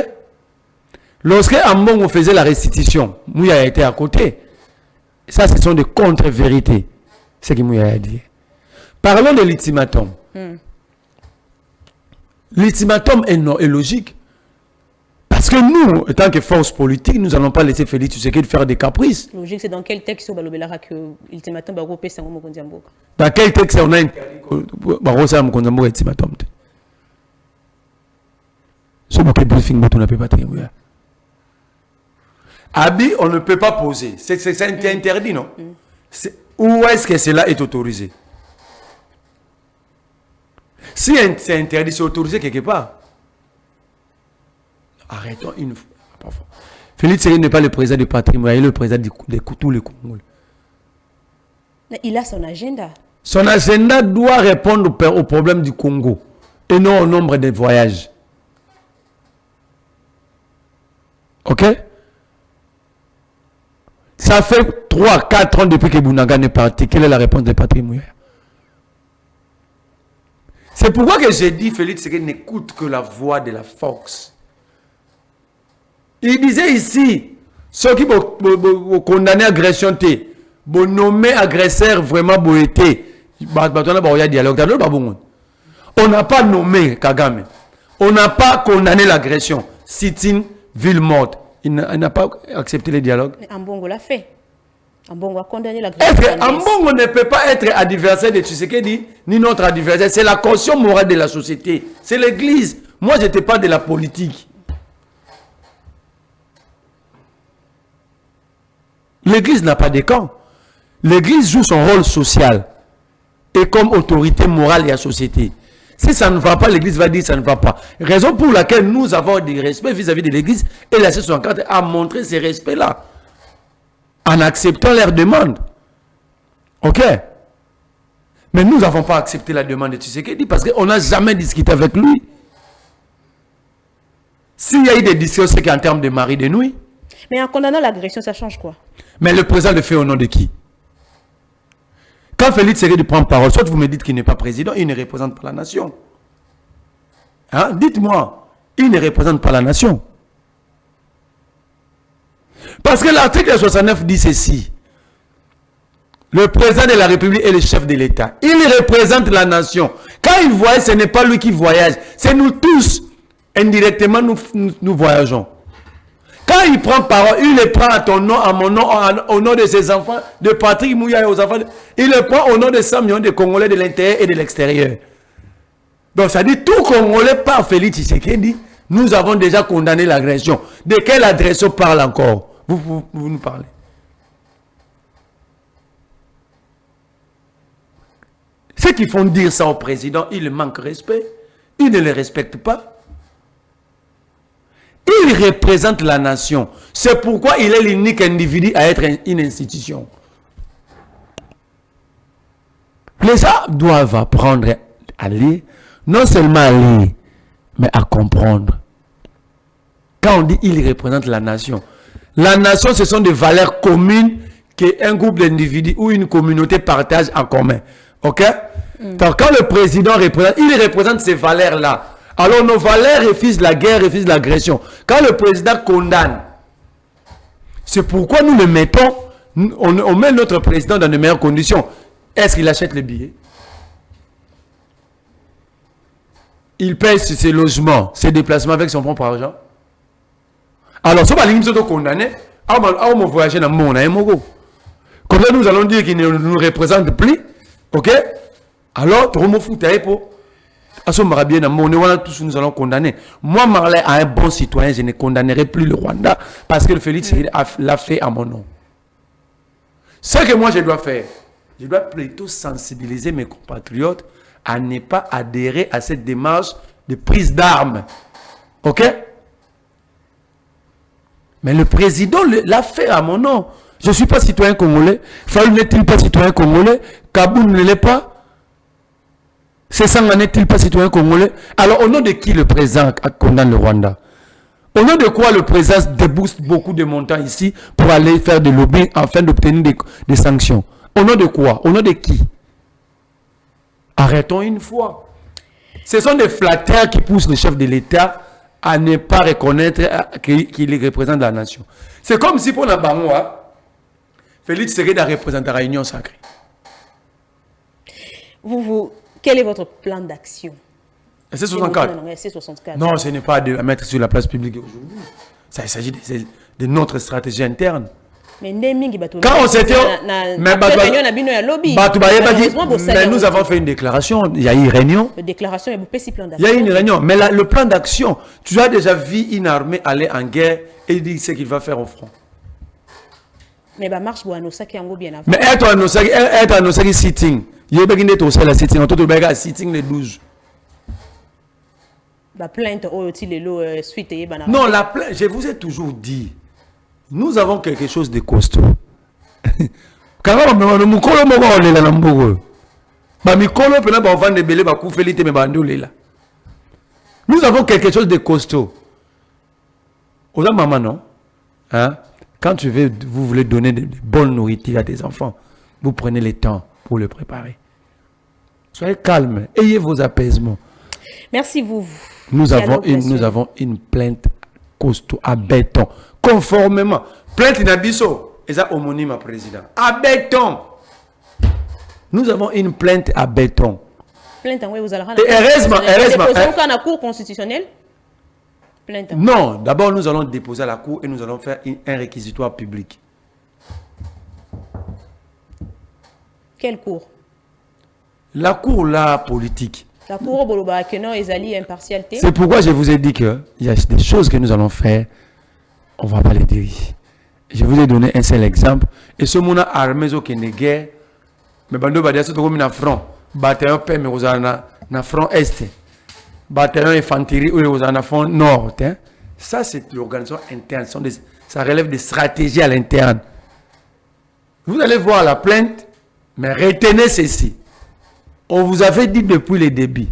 Lorsque Ambongo faisait la restitution, Mouya a été à côté. Ça, ce sont des contre-vérités. Ce que Mouya a dit. Parlons de l'ultimatum. L'ultimatum est logique. Parce que nous, en tant que force politique, nous n'allons pas laisser Félix Tshisekedi faire des caprices. Logique, c'est dans quel texte que l'ultimatum va regrouper Sango Mokondi Mboka? Dans quel texte on a interdit Barossa Mokondi Mboka ultimatum? Ce briefing, on ne peut pas tenir. Abi, on ne peut pas poser. C'est interdit, non? Où est-ce que cela est autorisé? Si c'est interdit, c'est autorisé quelque part. Arrêtons une fois. parfois. Félix Tshisekedi n'est pas le président du patrimoine, il est le président de tous les Congolais. Il a son agenda. Son agenda doit répondre au problème du Congo et non au nombre de voyages. Ok? Ça fait 3-4 ans depuis que Bounagan est parti. Quelle est la réponse des patrimoines? C'est pourquoi que j'ai dit Félix Tshisekedi n'écoute que la voix de la Fox. Il disait ici, ceux qui vont condamner agression, vont nommer agresseur vraiment boété. On n'a pas nommé Kagame. On n'a pas condamné l'agression. Sit-in, ville morte. Il n'a pas accepté le dialogue. Ambongo l'a fait. Ambongo a condamné l'agression. Ambongo ne peut pas être adversaire de Tshisekedi, ni notre adversaire. C'est la caution morale de la société. C'est l'église. Moi, je n'étais pas de la politique. L'église n'a pas de camp. L'église joue son rôle social et comme autorité morale de la société. Si ça ne va pas, l'église va dire ça ne va pas. Raison pour laquelle nous avons du respect vis-à-vis de l'église et la C64 a montré ce respect-là en acceptant leurs demandes. Ok? Mais nous n'avons pas accepté la demande de Tshisekedi parce qu'on n'a jamais discuté avec lui. S'il y a eu des discussions, c'est qu'en termes de mari de nuit. Mais en condamnant l'agression, ça change quoi? Mais le président le fait au nom de qui? Quand Félix Tshisekedi prend parole, soit vous me dites qu'il n'est pas président, il ne représente pas la nation. Hein? Dites-moi, il ne représente pas la nation. Parce que l'article 69 dit ceci. Le président de la République est le chef de l'État. Il représente la nation. Quand il voyage, ce n'est pas lui qui voyage. C'est nous tous. Indirectement, nous voyageons. Quand il prend parole, il le prend à ton nom, à mon nom, au nom de ses enfants, de Patrick Mouya et aux enfants. Il le prend au nom de 100 millions de Congolais de l'intérieur et de l'extérieur. Donc ça dit tout Congolais par Félix Tshisekedi, nous avons déjà condamné l'agression. De quelle agression parle encore? Vous nous parlez. Ceux qui font dire ça au président, il manque de respect. Il ne le respecte pas. Il représente la nation. C'est pourquoi il est l'unique individu à être une institution. Les gens doivent apprendre à lire, non seulement à lire, mais à comprendre. Quand on dit il représente la nation ce sont des valeurs communes qu'un groupe d'individus ou une communauté partage en commun. Ok? Donc quand le président représente, il représente ces valeurs-là. Alors nos valeurs refusent la guerre, refusent l'agression. Quand le président condamne, c'est pourquoi nous le mettons, on met notre président dans de meilleures conditions. Est-ce qu'il achète les billets? Il paye ses logements, ses déplacements avec son propre argent. Alors, si on est condamné, on va voyager dans le monde. Comme ça, nous allons dire qu'il ne nous représente plus. Ok? Alors, tout le monde fout tous nous allons condamner. Moi, Marley, à un bon citoyen, je ne condamnerai plus le Rwanda parce que le Félix l'a fait à mon nom. Ce que moi je dois faire, je dois plutôt sensibiliser mes compatriotes à ne pas adhérer à cette démarche de prise d'armes. Ok? Mais le président l'a fait à mon nom. Je ne suis pas citoyen congolais. Fayou n'est-il pas citoyen congolais? Kaboul ne l'est pas. Sessanga n'est-il pas citoyen congolais? Alors, au nom de qui le président condamne le Rwanda? Au nom de quoi le président débourse beaucoup de montants ici pour aller faire des lobbies afin d'obtenir des sanctions? Au nom de quoi? Au nom de qui? Arrêtons une fois. Ce sont des flatteurs qui poussent le chef de l'État à ne pas reconnaître qu'il représente la nation. C'est comme si pour la Bangoua, Félix Tshisekedi représente la Réunion sacrée. Quel est votre plan d'action? C'est 64. Non, ce n'est pas à mettre sur la place publique aujourd'hui. Ça, il s'agit de notre stratégie interne. Mais quand on s'était... Mais nous avons fait une déclaration. Il y a eu une réunion. Il y a eu une réunion. Mais le plan d'action, tu as déjà vu une armée aller en guerre et dire ce qu'il va faire au front. Mais marche pour Anosaki en bien avant. Mais être à Anosaki sitting. Il y a bien des la sitting. On peut sitting le 12. plainte suite Non, la plainte, je vous ai toujours dit, nous avons quelque chose de costaud. Nous avons quelque chose de costaud. Oza maman, non? Hein? Quand vous voulez donner de bonnes nourritures à des enfants, vous prenez le temps pour le préparer. Soyez calme, ayez vos apaisements. Merci vous. Nous avons une plainte costaud à béton, conformément. Plainte Nabiso, et ça homonyme à président. À béton. Nous avons une plainte à béton. Plainte, oui, vous allez et heureusement. À la Cour constitutionnelle. Plainte. Non, d'abord nous allons déposer à la Cour et nous allons faire un réquisitoire public. Quelle Cour? La Cour, la politique. La Cour Boloba Kenon Ezali impartialité. C'est pourquoi je vous ai dit qu'il y a des choses que nous allons faire. On ne va pas les dire ici. Je vous ai donné un seul exemple. Et ce monde a armé qui est guerre. Mais bando badia c'est comme un front. Bataillon paix mais vous avez un front est. Bataillon infanterie ou vous avez un front nord. Ça c'est l'organisation interne. Ça relève des stratégies à l'interne. Vous allez voir la plainte, mais retenez ceci. On vous avait dit depuis le début,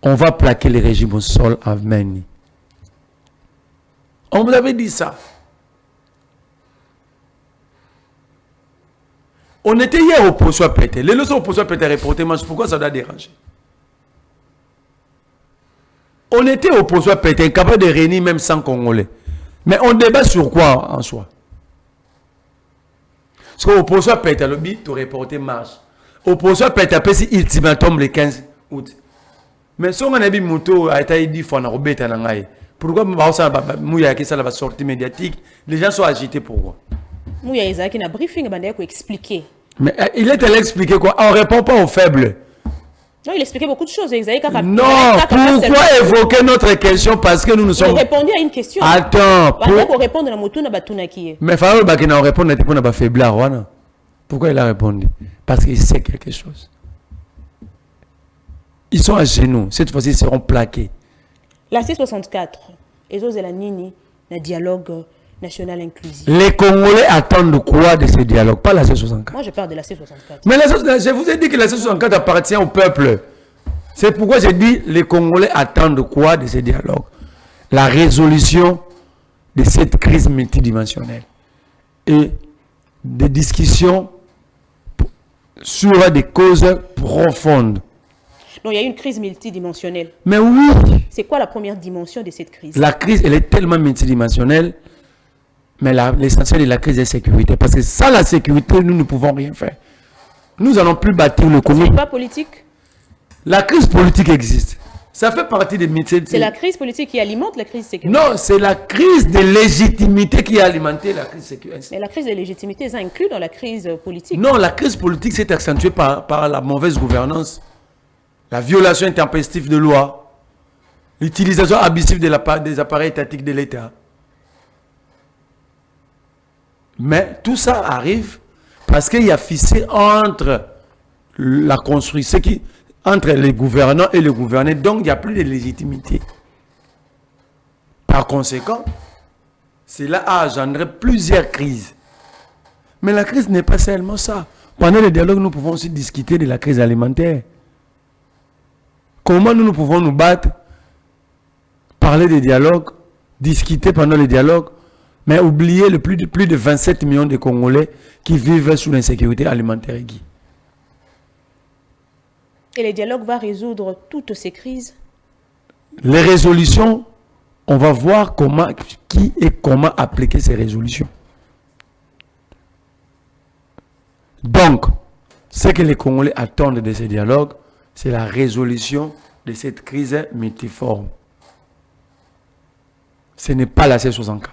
on va plaquer les régimes au sol à Meni. On vous avait dit ça. On était hier au poste à péter. Les leçons au poste à péter reporté, pourquoi ça doit déranger? On était au poste à péter, capable de réunir même 100 Congolais. Mais on débat sur quoi en soi? Parce qu'au poste à péter, le but, tu reporté marche. Au poste à péter, si ultimatum le 15 août. Mais si on a dit moto a été dit faut en rebêter en anglais. Pourquoi Mouya qui ça la sortie médiatique? Les gens sont agités pourquoi? Mouya Isaac a briefing pour expliquer. Mais il est allé expliquer quoi? On ne répond pas aux faibles. Non, il expliquait beaucoup de choses. Non, pourquoi évoquer notre question? Parce que nous sommes. Il répondait à une question. Attends. Pour répondre à la moto, mais Farol Bakina répondre à la faiblesse. Pourquoi il a répondu? Parce qu'il sait quelque chose. Ils sont à genoux. Cette fois-ci, ils seront plaqués. La C64, ils ont la Nini, le dialogue national inclusif. Les Congolais attendent quoi de ce dialogue? Pas la C64. Moi, je parle de la C64. Mais je vous ai dit que la C64 appartient au peuple. C'est pourquoi j'ai dit les Congolais attendent quoi de ce dialogue? La résolution de cette crise multidimensionnelle. Et des discussions sur des causes profondes. Donc il y a une crise multidimensionnelle. Mais oui. C'est quoi la première dimension de cette crise? La crise, elle est tellement multidimensionnelle, mais l'essentiel de la crise est la sécurité. Parce que sans la sécurité, nous ne pouvons rien faire. Nous n'allons plus bâtir le Congo. C'est pas politique? La crise politique existe. Ça fait partie des métiers. C'est la crise politique qui alimente la crise sécuritaire. Non, c'est la crise de légitimité qui a alimenté la crise sécuritaire. Mais la crise de légitimité, ça inclut dans la crise politique. Non, la crise politique s'est accentuée par la mauvaise gouvernance, la violation intempestive de loi, l'utilisation abusive des appareils étatiques de l'État. Mais tout ça arrive parce qu'il y a fissé entre la construction, entre les gouvernants et les gouvernés, donc il n'y a plus de légitimité. Par conséquent, cela a engendré plusieurs crises. Mais la crise n'est pas seulement ça. Pendant le dialogue, nous pouvons aussi discuter de la crise alimentaire. Comment nous pouvons nous battre, parler des dialogues, discuter pendant le dialogue, mais oublier le plus de 27 millions de Congolais qui vivent sous l'insécurité alimentaire. Et le dialogue va résoudre toutes ces crises? Les résolutions, on va voir qui et comment appliquer ces résolutions. Donc, ce que les Congolais attendent de ces dialogues, c'est la résolution de cette crise multiforme. Ce n'est pas la C64.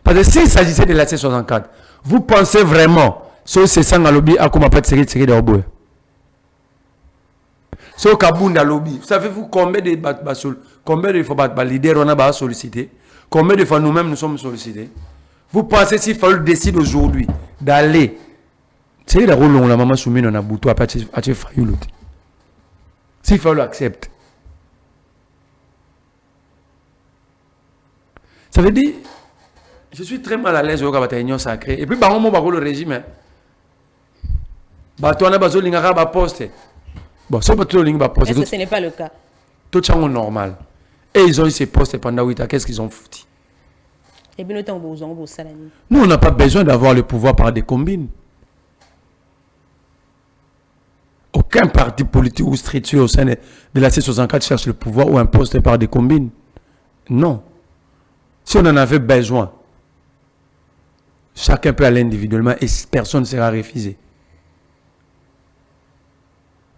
Parce que s'il s'agissait de la C64, vous pensez vraiment, ce c'est un lobby à comment pas de série de robots. Ce Kabunda lobby, savez-vous combien de fois les leaders on a sollicité, combien de fois nous-mêmes nous sommes sollicités? Vous pensez s'il fallait décider aujourd'hui d'aller, c'est la rôle la maman soumise dans un bouton à partir de Fayoulot. S'il fallait accepter. Ça veut dire, je suis très mal à l'aise au Kabata Union sacrée. Et puis, par contre, le régime. Toi, on a besoin de poste. Bon, ça, ce n'est pas le cas. Tout ça est normal. Et ils ont eu ces postes pendant 8 ans. Qu'est-ce qu'ils ont foutu? Nous, on n'a pas besoin d'avoir le pouvoir par des combines. Aucun parti politique ou structure au sein de la C64 cherche le pouvoir ou un poste par des combines. Non. Si on en avait besoin, chacun peut aller individuellement et personne ne sera refusé.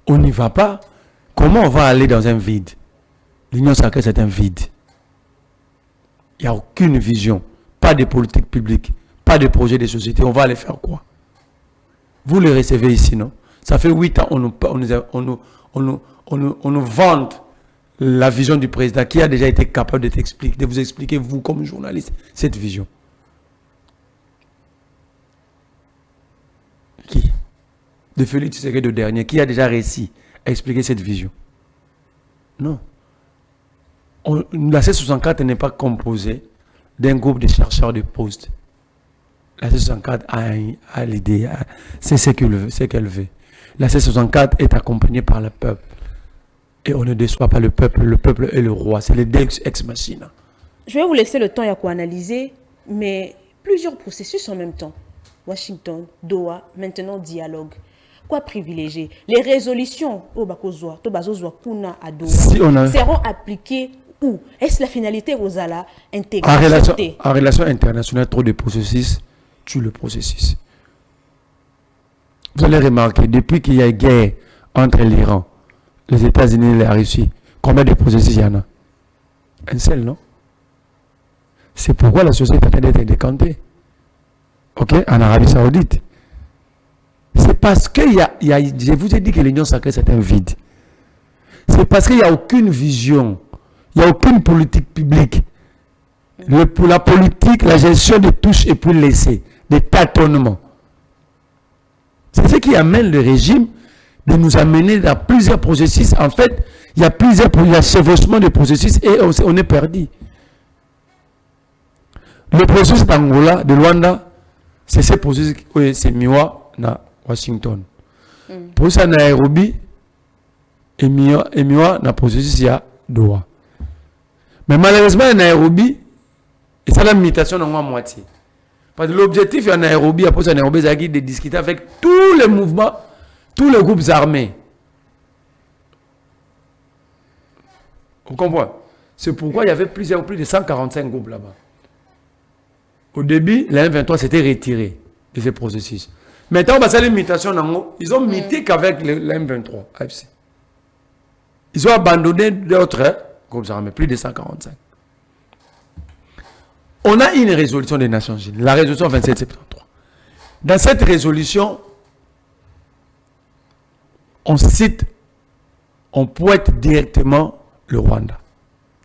On n'y va pas. Comment on va aller dans un vide? L'Union sacrée, c'est un vide. Il n'y a aucune vision, pas de politique publique, pas de projet de société. On va aller faire quoi? Vous le recevez ici, non? Ça fait 8 ans, on nous vante la vision du président qui a déjà été capable de vous expliquer, vous comme journaliste, cette vision. Qui? De Félix Tshisekedi de dernier, qui a déjà réussi à expliquer cette vision? Non. La C64 n'est pas composée d'un groupe de chercheurs de postes. La C64 a l'idée, c'est ce qu'elle veut. La C64 est accompagnée par le peuple. Et on ne déçoit pas le peuple. Le peuple est le roi. C'est le Deus ex machina. Je vais vous laisser le temps à analyser, mais plusieurs processus en même temps. Washington, Doha, maintenant dialogue. Quoi privilégier? Les résolutions seront appliquées où? Est-ce la finalité aux ala intégrée? En relation internationale, trop de processus tue le processus. Vous allez remarquer, depuis qu'il y a une guerre entre l'Iran, les États-Unis et la Russie, combien de processus il y en a? Un seul, non? C'est pourquoi la société est en train d'être décantée. Ok? En Arabie Saoudite. C'est parce qu'il y a, je vous ai dit que l'Union sacrée c'est un vide. C'est parce qu'il n'y a aucune vision, il n'y a aucune politique publique. Pour la politique, la gestion de touches et puis laisser, des tâtonnements. C'est ce qui amène le régime de nous amener dans plusieurs processus. En fait, il y a chevauchement de processus et on est perdu. Le processus d'Angola, de Luanda, c'est ce processus, c'est Miwa na Washington. Pour ça, Nairobi, et Miwa na processus ya Doha. Mais malheureusement, Nairobi, et ça la limitation dans moitié. Parce que l'objectif en Nairobi, après ça, Nairobi, c'est de discuter avec tous les mouvements, tous les groupes armés. Vous comprenez? C'est pourquoi il y avait plus de 145 groupes là-bas. Au début, la M23 s'était retiré de ce processus. Maintenant, bah, c'est l'imitation, ils ont mité qu'avec la M23, AFC. Ils ont abandonné d'autres groupes armés, plus de 145. On a une résolution des Nations Unies, la résolution 2773. Dans cette résolution, on cite, on pointe directement le Rwanda.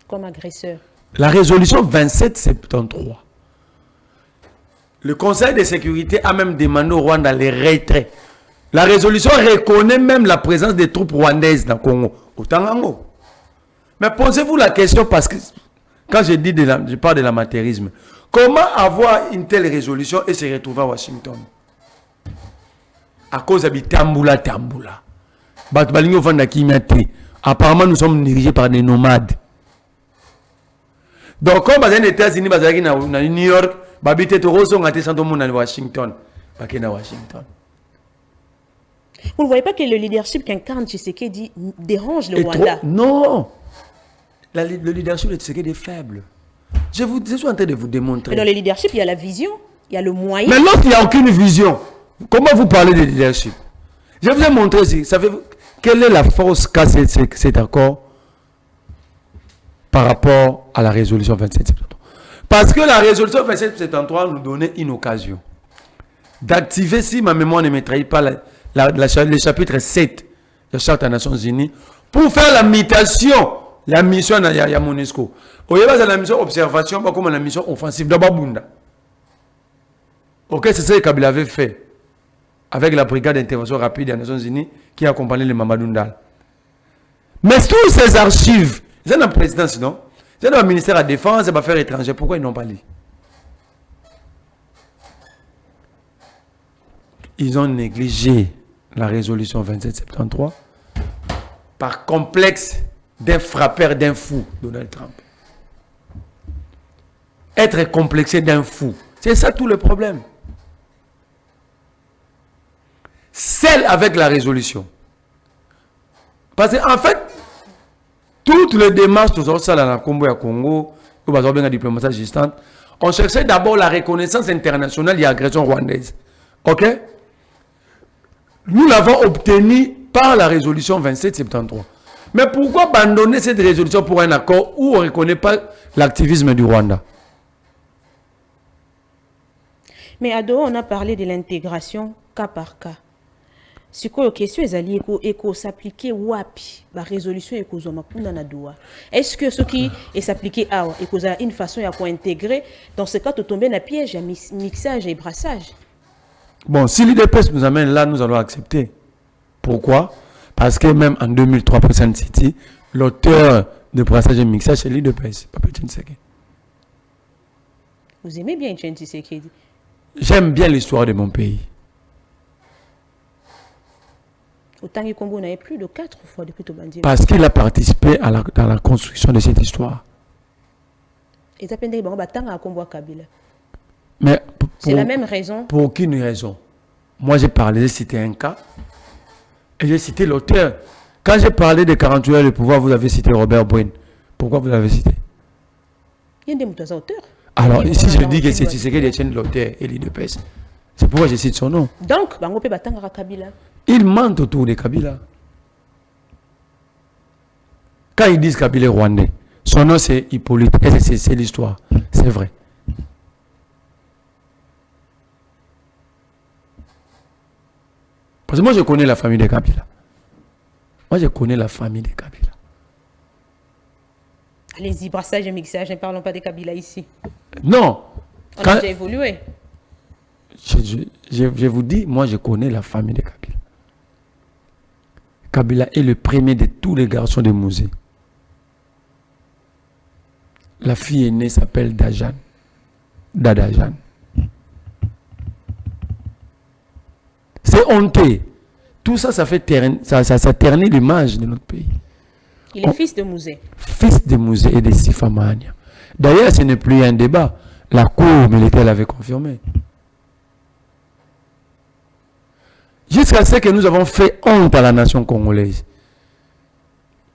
Comme agresseur. La résolution 2773. Le Conseil de sécurité a même demandé au Rwanda les retraits. La résolution reconnaît même la présence des troupes rwandaises dans le Congo, au Tangango. Mais posez-vous la question parce que quand je parle de l'amateurisme, comment avoir une telle résolution et se retrouver à Washington? À cause de Tamboula. Apparemment, nous sommes dirigés par des nomades. Donc, comme les États-Unis, à New York, Washington. Vous ne voyez pas que le leadership qu'incarne Tshisekedi dérange le Rwanda? Non. Le leadership de Tshisekedi est faible. Je suis en train de vous démontrer. Mais dans le leadership, il y a la vision, il y a le moyen. Mais l'autre, il n'y a aucune vision. Comment vous parlez de leadership? Je vous ai montré ici. Quelle est la force qu'a cet accord par rapport à la résolution 2773? Parce que la résolution 2773 nous donnait une occasion d'activer, si ma mémoire ne me trahit pas, le chapitre 7 de la Charte des Nations Unies pour faire la mutation. La mission de la MONUSCO. Au lieu de la mission observation, pas comme la mission offensive de Babunda. Ok, c'est ce que Kabila avait fait avec la brigade d'intervention rapide des Nations Unies qui a accompagné le Mamadou Ndal. Mais tous ces archives, c'est la présidence, non? C'est dans le ministère de la Défense et Affaires étrangères. Pourquoi ils n'ont pas lu? Ils ont négligé la résolution 2773 par complexe d'un frappeur, d'un fou, Donald Trump. Être complexé d'un fou. C'est ça tout le problème. Celle avec la résolution. Parce qu'en fait, toutes les démarches de ça dans la Congo, la diplomatie assistante, on cherchait d'abord la reconnaissance internationale de l'agression rwandaise. Ok? Nous l'avons obtenu par la résolution 2773. Mais pourquoi abandonner cette résolution pour un accord où on ne reconnaît pas l'activisme du Rwanda? Mais à dehors, on a parlé de l'intégration cas par cas. Si la question est s'appliquer wapi la résolution est est-ce que ce qui est s'appliquer à une façon à intégrer dans ce cas de tomber dans piège à mixage et brassage? Bon, si l'IDPS nous amène là, nous allons accepter. Pourquoi? Parce que même en 2003, President City, l'auteur de brassage et mixage, c'est l'IDPS, Papa Tshisekedi. Vous aimez bien Tshisekedi? J'aime bien l'histoire de mon pays. Autant que Congo n'avait plus de 4 fois depuis tout bandit. Parce qu'il a participé dans la construction de cette histoire. Et ça pendant que batanga à Congo Kabila. Mais c'est la même raison. Pour aucune raison. Moi j'ai parlé, j'ai cité un cas. Et j'ai cité l'auteur. Quand j'ai parlé de 48 heures de pouvoir, vous avez cité Robert Bowen. Pourquoi vous l'avez cité? Il y a des auteurs. Alors ici je dis que c'est Tshisekedi qui détient l'auteur et l'IDPS. C'est pourquoi je cite son nom. Donc, Bango peut batanga à Kabila. Ils mentent autour de Kabila. Quand ils disent Kabila est rwandais, son nom c'est Hippolyte. Et c'est l'histoire. C'est vrai. Parce que moi je connais la famille de Kabila. Moi je connais la famille de Kabila. Allez-y, brassage et mixage, ne parlons pas de Kabila ici. Non. On a déjà évolué. Je vous dis, moi je connais la famille de Kabila. Kabila est le premier de tous les garçons de Mouzé. La fille aînée s'appelle Dajan. Dadajan. C'est honteux. Tout ça, ça ternit l'image de notre pays. Il est fils de Mouzé. Fils de Mouzé et de Sifamania. D'ailleurs, ce n'est plus un débat. La cour militaire l'avait confirmé. Jusqu'à ce que nous avons fait honte à la nation congolaise.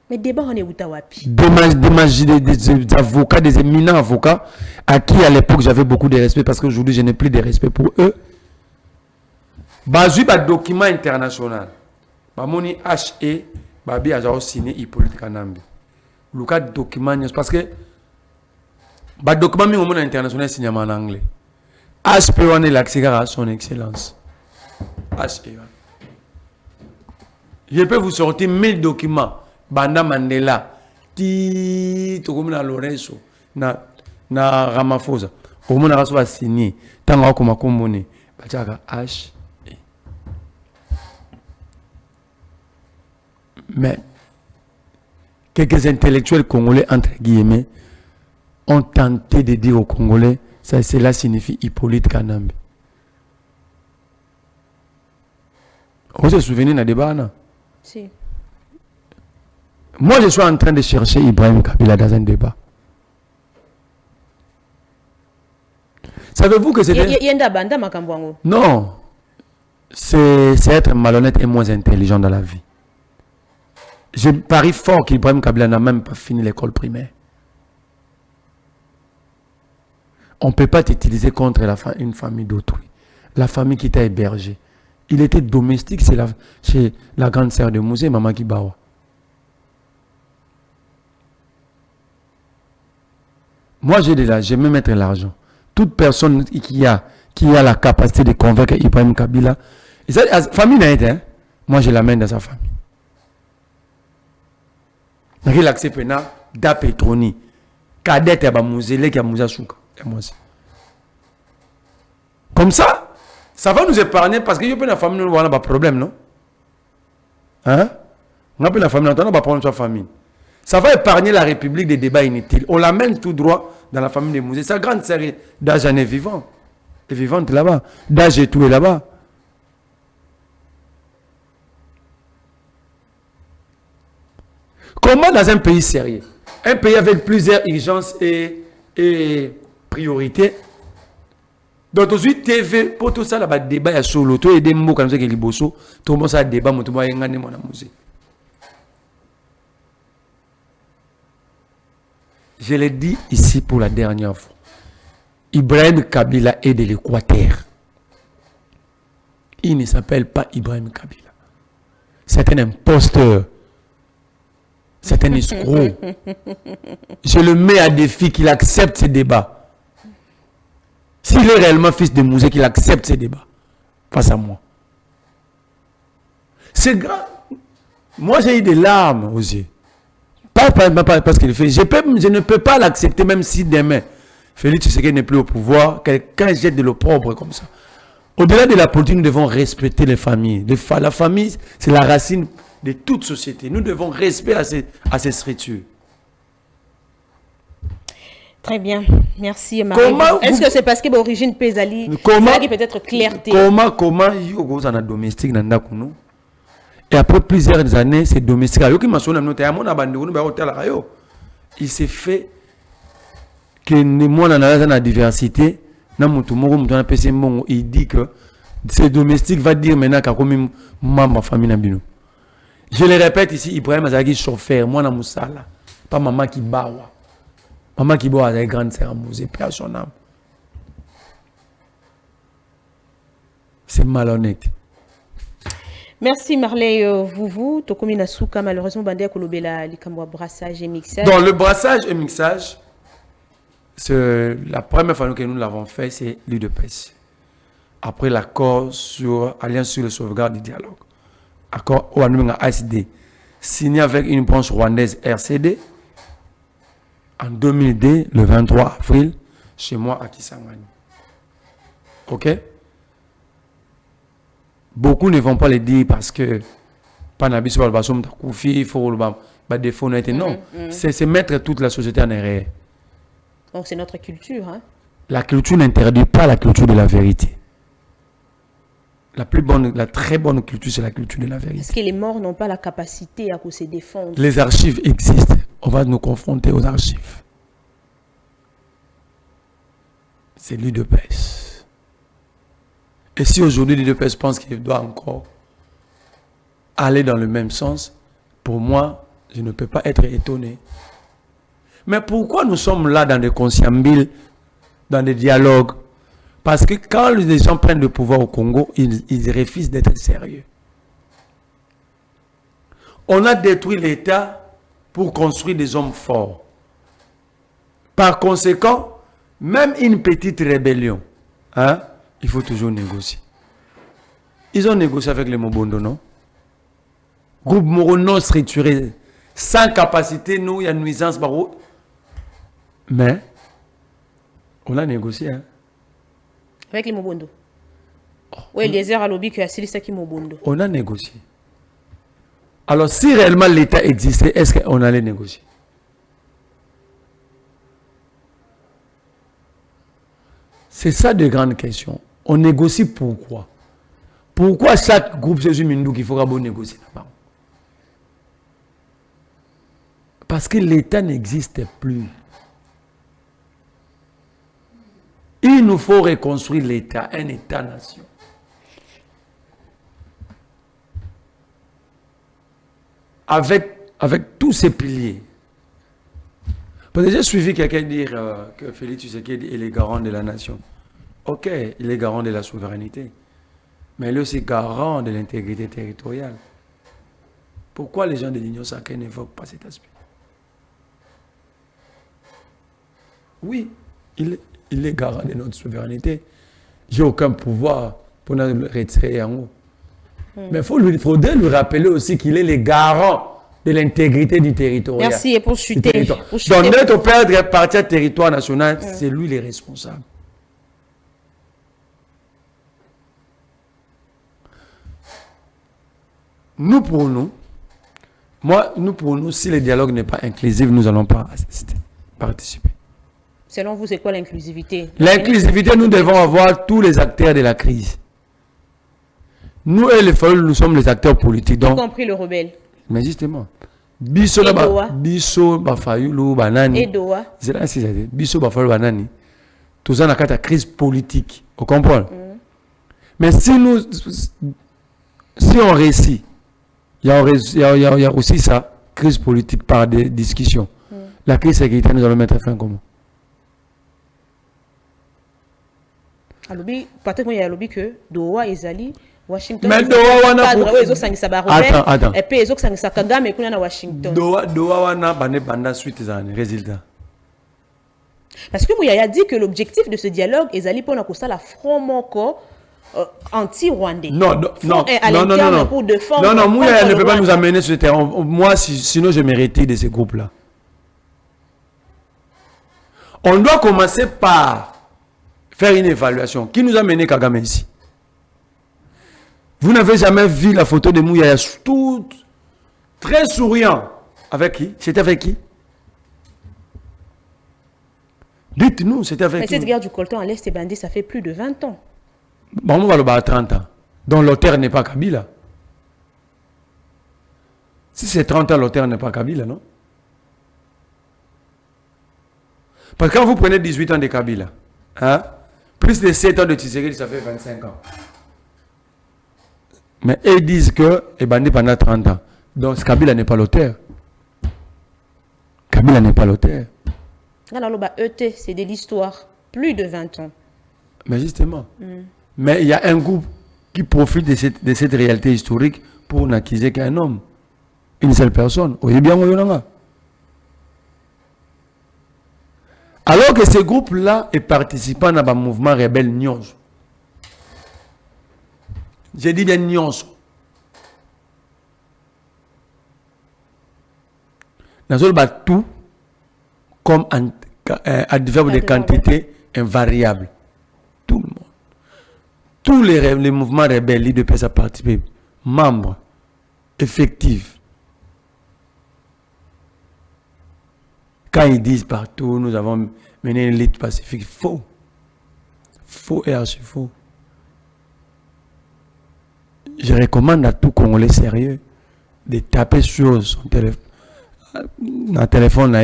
Mais débat, on est où Tawapi? Des avocats, des éminents avocats, à qui à l'époque j'avais beaucoup de respect, parce qu'aujourd'hui je n'ai plus de respect pour eux. Bazui ba document international. Bamoni HE, babi a signé Hippolyte Kanambi. Le cas de document, parce que ba document mi au monde international signé en anglais. HP on est l'accès à son excellence. HE. Je peux vous sortir 1000 documents. Banda Mandela, ti tokomuna Lorenzo, na Ramaphosa. Au monde a signé. Tant qu'on m'a combiné, bachaka H. Mais quelques intellectuels congolais, entre guillemets, ont tenté de dire aux Congolais, cela signifie Hippolyte Kanambi. Vous vous souvenez de débat? Si. Moi, je suis en train de chercher Ibrahim Kabila dans un débat. Savez-vous que c'est... Non. C'est être malhonnête et moins intelligent dans la vie. Je parie fort qu'Ibrahim Kabila n'a même pas fini l'école primaire. On ne peut pas t'utiliser contre une famille d'autrui. La famille qui t'a hébergé. Il était domestique chez la grande sœur de Mouzé, Maman Kibawa. Moi, je vais mettre l'argent. Toute personne qui a la capacité de convaincre Ibrahim Kabila, et ça, la famille n'a été, hein? Moi, je l'amène dans sa famille. Il accepte da Petroni, cadette à Mouzélé qui a Mouza Souka. Comme ça va nous épargner parce que y a la famille, nous avons un problème, non? Hein? On a la famille, on n'a pas problème sur la famille. Ça va épargner la République des débats inutiles. On l'amène tout droit dans la famille des musées. Sa grande série d'Ajan est vivant. Elle est vivante là-bas. D'âge et tout est là-bas. Comment dans un pays sérieux, un pays avec plusieurs urgences et priorités, donc aujourd'hui TV pour tout ça là-bas débat ya solo to et des mots comme ça que liboso tout le monde ça débat mon tout le monde ngane mon musée. Je l'ai dit ici pour la dernière fois. Ibrahim Kabila est de l'Équateur. Il ne s'appelle pas Ibrahim Kabila. C'est un imposteur. C'est un escroc. Je le mets à défi qu'il accepte ces débats. S'il est réellement fils de Mouzé, qu'il accepte ces débats face à moi. C'est grave. Moi, j'ai eu des larmes aux yeux. Pas parce qu'il fait. Je ne peux pas l'accepter, même si demain, Félix Tshisekedi n'est plus au pouvoir, quelqu'un jette de l'opprobre comme ça. Au-delà de la politique, nous devons respecter les familles. La famille, c'est la racine de toute société. Nous devons respecter à ces structures. Très bien, merci Marie. Est-ce que c'est parce que l'origine Pézali, qui peut être clarté? Comment il y a domestique dans le et après plusieurs années, c'est domestique. Il s'est fait que moi, dans la diversité, il dit que ces domestiques va dire maintenant qu'il y a comme ma famille. Je le répète ici, Ibrahim Azaki chauffeur, moi dans Moussala, pas maman qui bawa. Maman qui boit avec grande sœur Mouzé, paix à son âme. C'est malhonnête. Merci Marley Vouvou. Tokomi Nasuka, malheureusement, Bandé Kolobela, Likamwa brassage et mixage. Dans le brassage et mixage, la première fois que nous l'avons fait, c'est l'UDPS. Après l'accord sur Alliance sur le sauvegarde du dialogue. Accord au ACD, signé avec une branche rwandaise RCD en 2002, le 23 avril, chez moi à Kisangani. Ok? Beaucoup ne vont pas le dire parce que Panabis il faut le défaut. Non, c'est mettre toute la société en erreur. Donc c'est notre culture. Hein? La culture n'interdit pas la culture de la vérité. La très bonne culture, c'est la culture de la vérité. Est-ce que les morts n'ont pas la capacité à se défendre? Les archives existent. On va nous confronter aux archives. C'est l'UDPS. Et si aujourd'hui l'UDPS pense qu'il doit encore aller dans le même sens, pour moi, je ne peux pas être étonné. Mais pourquoi nous sommes là dans des conciliabules, dans des dialogues? Parce que quand les gens prennent le pouvoir au Congo, ils refusent d'être sérieux. On a détruit l'État pour construire des hommes forts. Par conséquent, même une petite rébellion, hein, il faut toujours négocier. Ils ont négocié avec les Mobondo, non? Groupe Moro non structuré, sans capacité, nous, il y a une nuisance. Mais, on a négocié. Hein? Avec les Mobondo. Oui, les airs à lobby qui a qui Mobondo. On a négocié. Alors, si réellement l'État existait, est-ce qu'on allait négocier? C'est ça de grandes questions. On négocie pourquoi? Pourquoi chaque groupe Jésus Mindou qu'il faudra bon négocier là-bas? Parce que l'État n'existe plus. Il nous faut reconstruire l'État, un État-nation. Avec tous ces piliers. Parce que j'ai suivi quelqu'un dire que Félix Tshisekedi est le garant de la nation. Ok, il est garant de la souveraineté. Mais il est aussi garant de l'intégrité territoriale. Pourquoi les gens de l'Union sacrée n'évoquent pas cet aspect? Oui, il est garant de notre souveraineté. J'ai aucun pouvoir pour nous retirer en haut. Mais il faudrait lui rappeler aussi qu'il est le garant de l'intégrité du territoire. Merci, et pour chuter. Donc, notre perdre partie du territoire national, c'est lui le responsable. Nous, pour nous, Moi, pour nous, si le dialogue n'est pas inclusif, nous n'allons pas participer. Selon vous, c'est quoi l'inclusivité? L'inclusivité, nous devons avoir tous les acteurs de la crise. Nous et les folles, nous sommes les acteurs politiques. Y compris le rebelle. Mais justement, biso bafayulu banani. Edoa. Biso bafayulu banani. Tout ça, on a une crise politique. Vous comprenez? Mais si on réussit, il y a aussi ça, crise politique par des discussions. La crise sécuritaire, nous allons mettre fin comment? Peut-être qu'il y a lobby que Doha et Zali, Washington. Mais Doha wana attends. Et puis ils ont ça Kagame et Washington. Doha wana banda suite zane résultat. Parce que Mouyaya dit que l'objectif de ce dialogue est Zali pour la front moko anti-rwandais. Non. Pour défendre. Non, Mouyaya ne peut pas nous amener sur ce terrain. Moi, sinon je me retire de ces groupes-là. On doit commencer par faire une évaluation. Qui nous a mené Kagame ici? Vous n'avez jamais vu la photo de Mouyaya tout très souriant. Avec qui? C'était avec qui? Dites-nous, c'était avec qui? Mais cette guerre du coltan à l'Est et bandit, ça fait plus de 20 ans. Bon, on va le battre à 30 ans. Donc l'auteur n'est pas Kabila. Si c'est 30 ans, l'auteur n'est pas Kabila, non? Parce que quand vous prenez 18 ans de Kabila, hein, plus de 7 ans de Tshisekedi, ça fait 25 ans. Mais ils disent que Ebandi pendant 30 ans. Donc Kabila n'est pas l'auteur. Kabila n'est pas l'auteur. Alors le ET, c'est de l'histoire. Plus de 20 ans. Mais justement. Mais il y a un groupe qui profite de cette réalité historique pour n'accuser qu'un homme. Une seule personne. Voyez bien où il y en a. Alors que ce groupe-là est participant dans un mouvement rebelle Nyonso. J'ai dit bien Nyonso. Dans le tout comme un adverbe de quantité invariable. Tout le monde. Tous les mouvements rebelles, l'IDPS a participé. Membres, effectifs. Quand ils disent partout, nous avons mené une lutte pacifique, faux. Faux et archi faux. Je recommande à tout Congolais sérieux de taper sur son téléphone, dans téléphone là,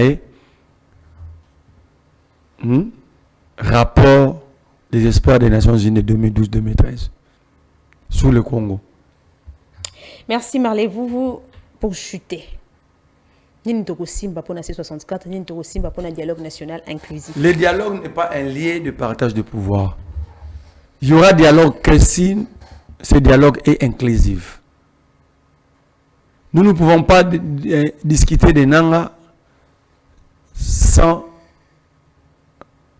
rapport des espoirs des Nations Unies de 2012-2013 sur le Congo. Merci Marley, vous pour chuter. Le dialogue national inclusif. Le dialogue n'est pas un lien de partage de pouvoir. Il y aura dialogue que si ce dialogue est inclusif. Nous ne pouvons pas discuter de Nanga sans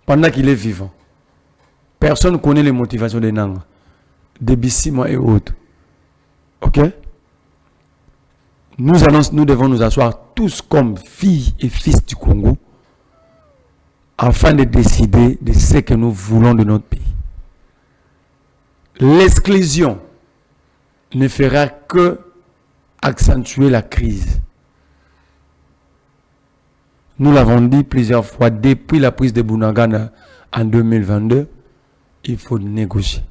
pendant qu'il est vivant. Personne ne connaît les motivations de Nanga, de Bissima et autres. Ok? Nous devons nous asseoir tous comme filles et fils du Congo afin de décider de ce que nous voulons de notre pays. L'exclusion ne fera que accentuer la crise. Nous l'avons dit plusieurs fois, depuis la prise de Bunagana en 2022, il faut négocier,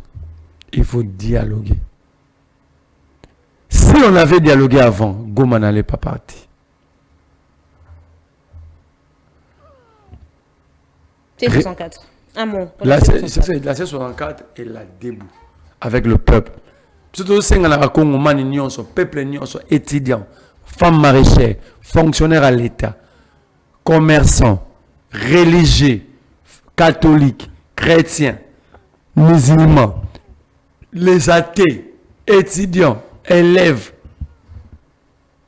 il faut dialoguer. Si on avait dialogué avant, Goma n'allait pas partir. C'est 64. Un mot. La C64 est là debout avec le peuple. Surtout si on a Congo, peuple, étudiants, femmes maraîchères, fonctionnaires à l'État, commerçants, religieux, catholiques, chrétiens, musulmans, les athées, étudiants, élèves,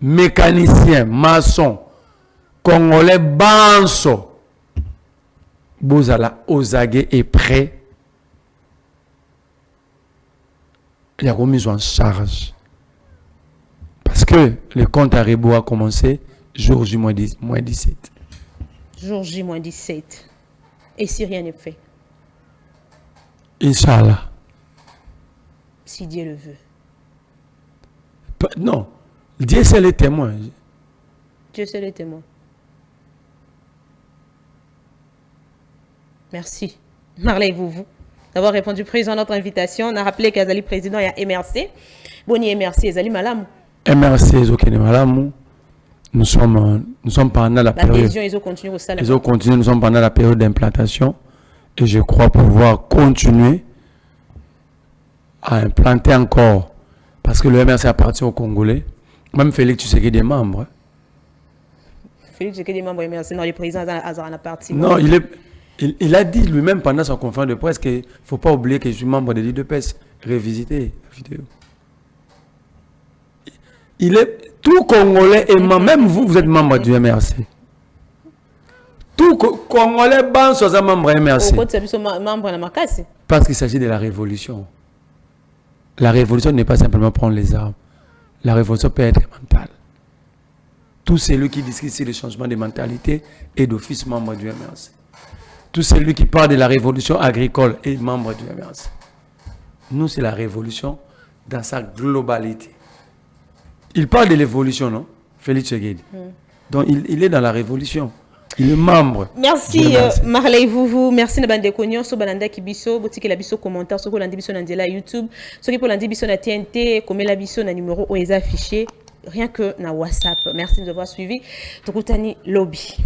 mécaniciens, maçons, congolais, banso, Bozala, Ozage est prêt. Il y a remis en charge. Parce que le compte à rebours a commencé jour J-17. Jour J-17. Et si rien n'est fait? Inch'Allah. Si Dieu le veut. Non. Dieu c'est le témoin. Dieu seul est témoin. Merci. Marley vous d'avoir répondu présent à notre invitation. On a rappelé qu'Azali président et à MRC. Boni MRC, Azali Malam. MRC, Zokene Malam. Nous sommes pendant la période. Ils ont continué au salon. Ils ont continué, nous sommes pendant la période d'implantation. Et je crois pouvoir continuer à implanter encore. Parce que le MRC appartient aux Congolais. Même Félix Tshisekedi est membre. Félix Tshisekedi est membre du MRC. Non, le président en a parti. Non, il a dit lui-même pendant sa conférence de presse qu'il ne faut pas oublier que je suis membre de l'IDPS. Révisiter la vidéo. Il est tout Congolais et même vous êtes membre du MRC. Tout Congolais ban soit membre du MRC. Parce qu'il s'agit de la révolution. La révolution n'est pas simplement prendre les armes. La révolution peut être mentale. Tout celui qui discute sur le changement de mentalité est d'office membre du MRC. Tout celui qui parle de la révolution agricole est membre du MRC. Nous, c'est la révolution dans sa globalité. Il parle de l'évolution, non? Félix Tshisekedi. Donc, il est dans la révolution. Il est membre. Merci, Marley vous. Merci, Nabande Konyon, so Bananda Kibiso, Botiki la biso commentaire, so Landi Biso Nandela YouTube, so qui pour Landi Biso na TNT, comme la biso na numéro OESA affiché, rien que na WhatsApp. Merci de nous avoir suivis. Tokutani Lobby.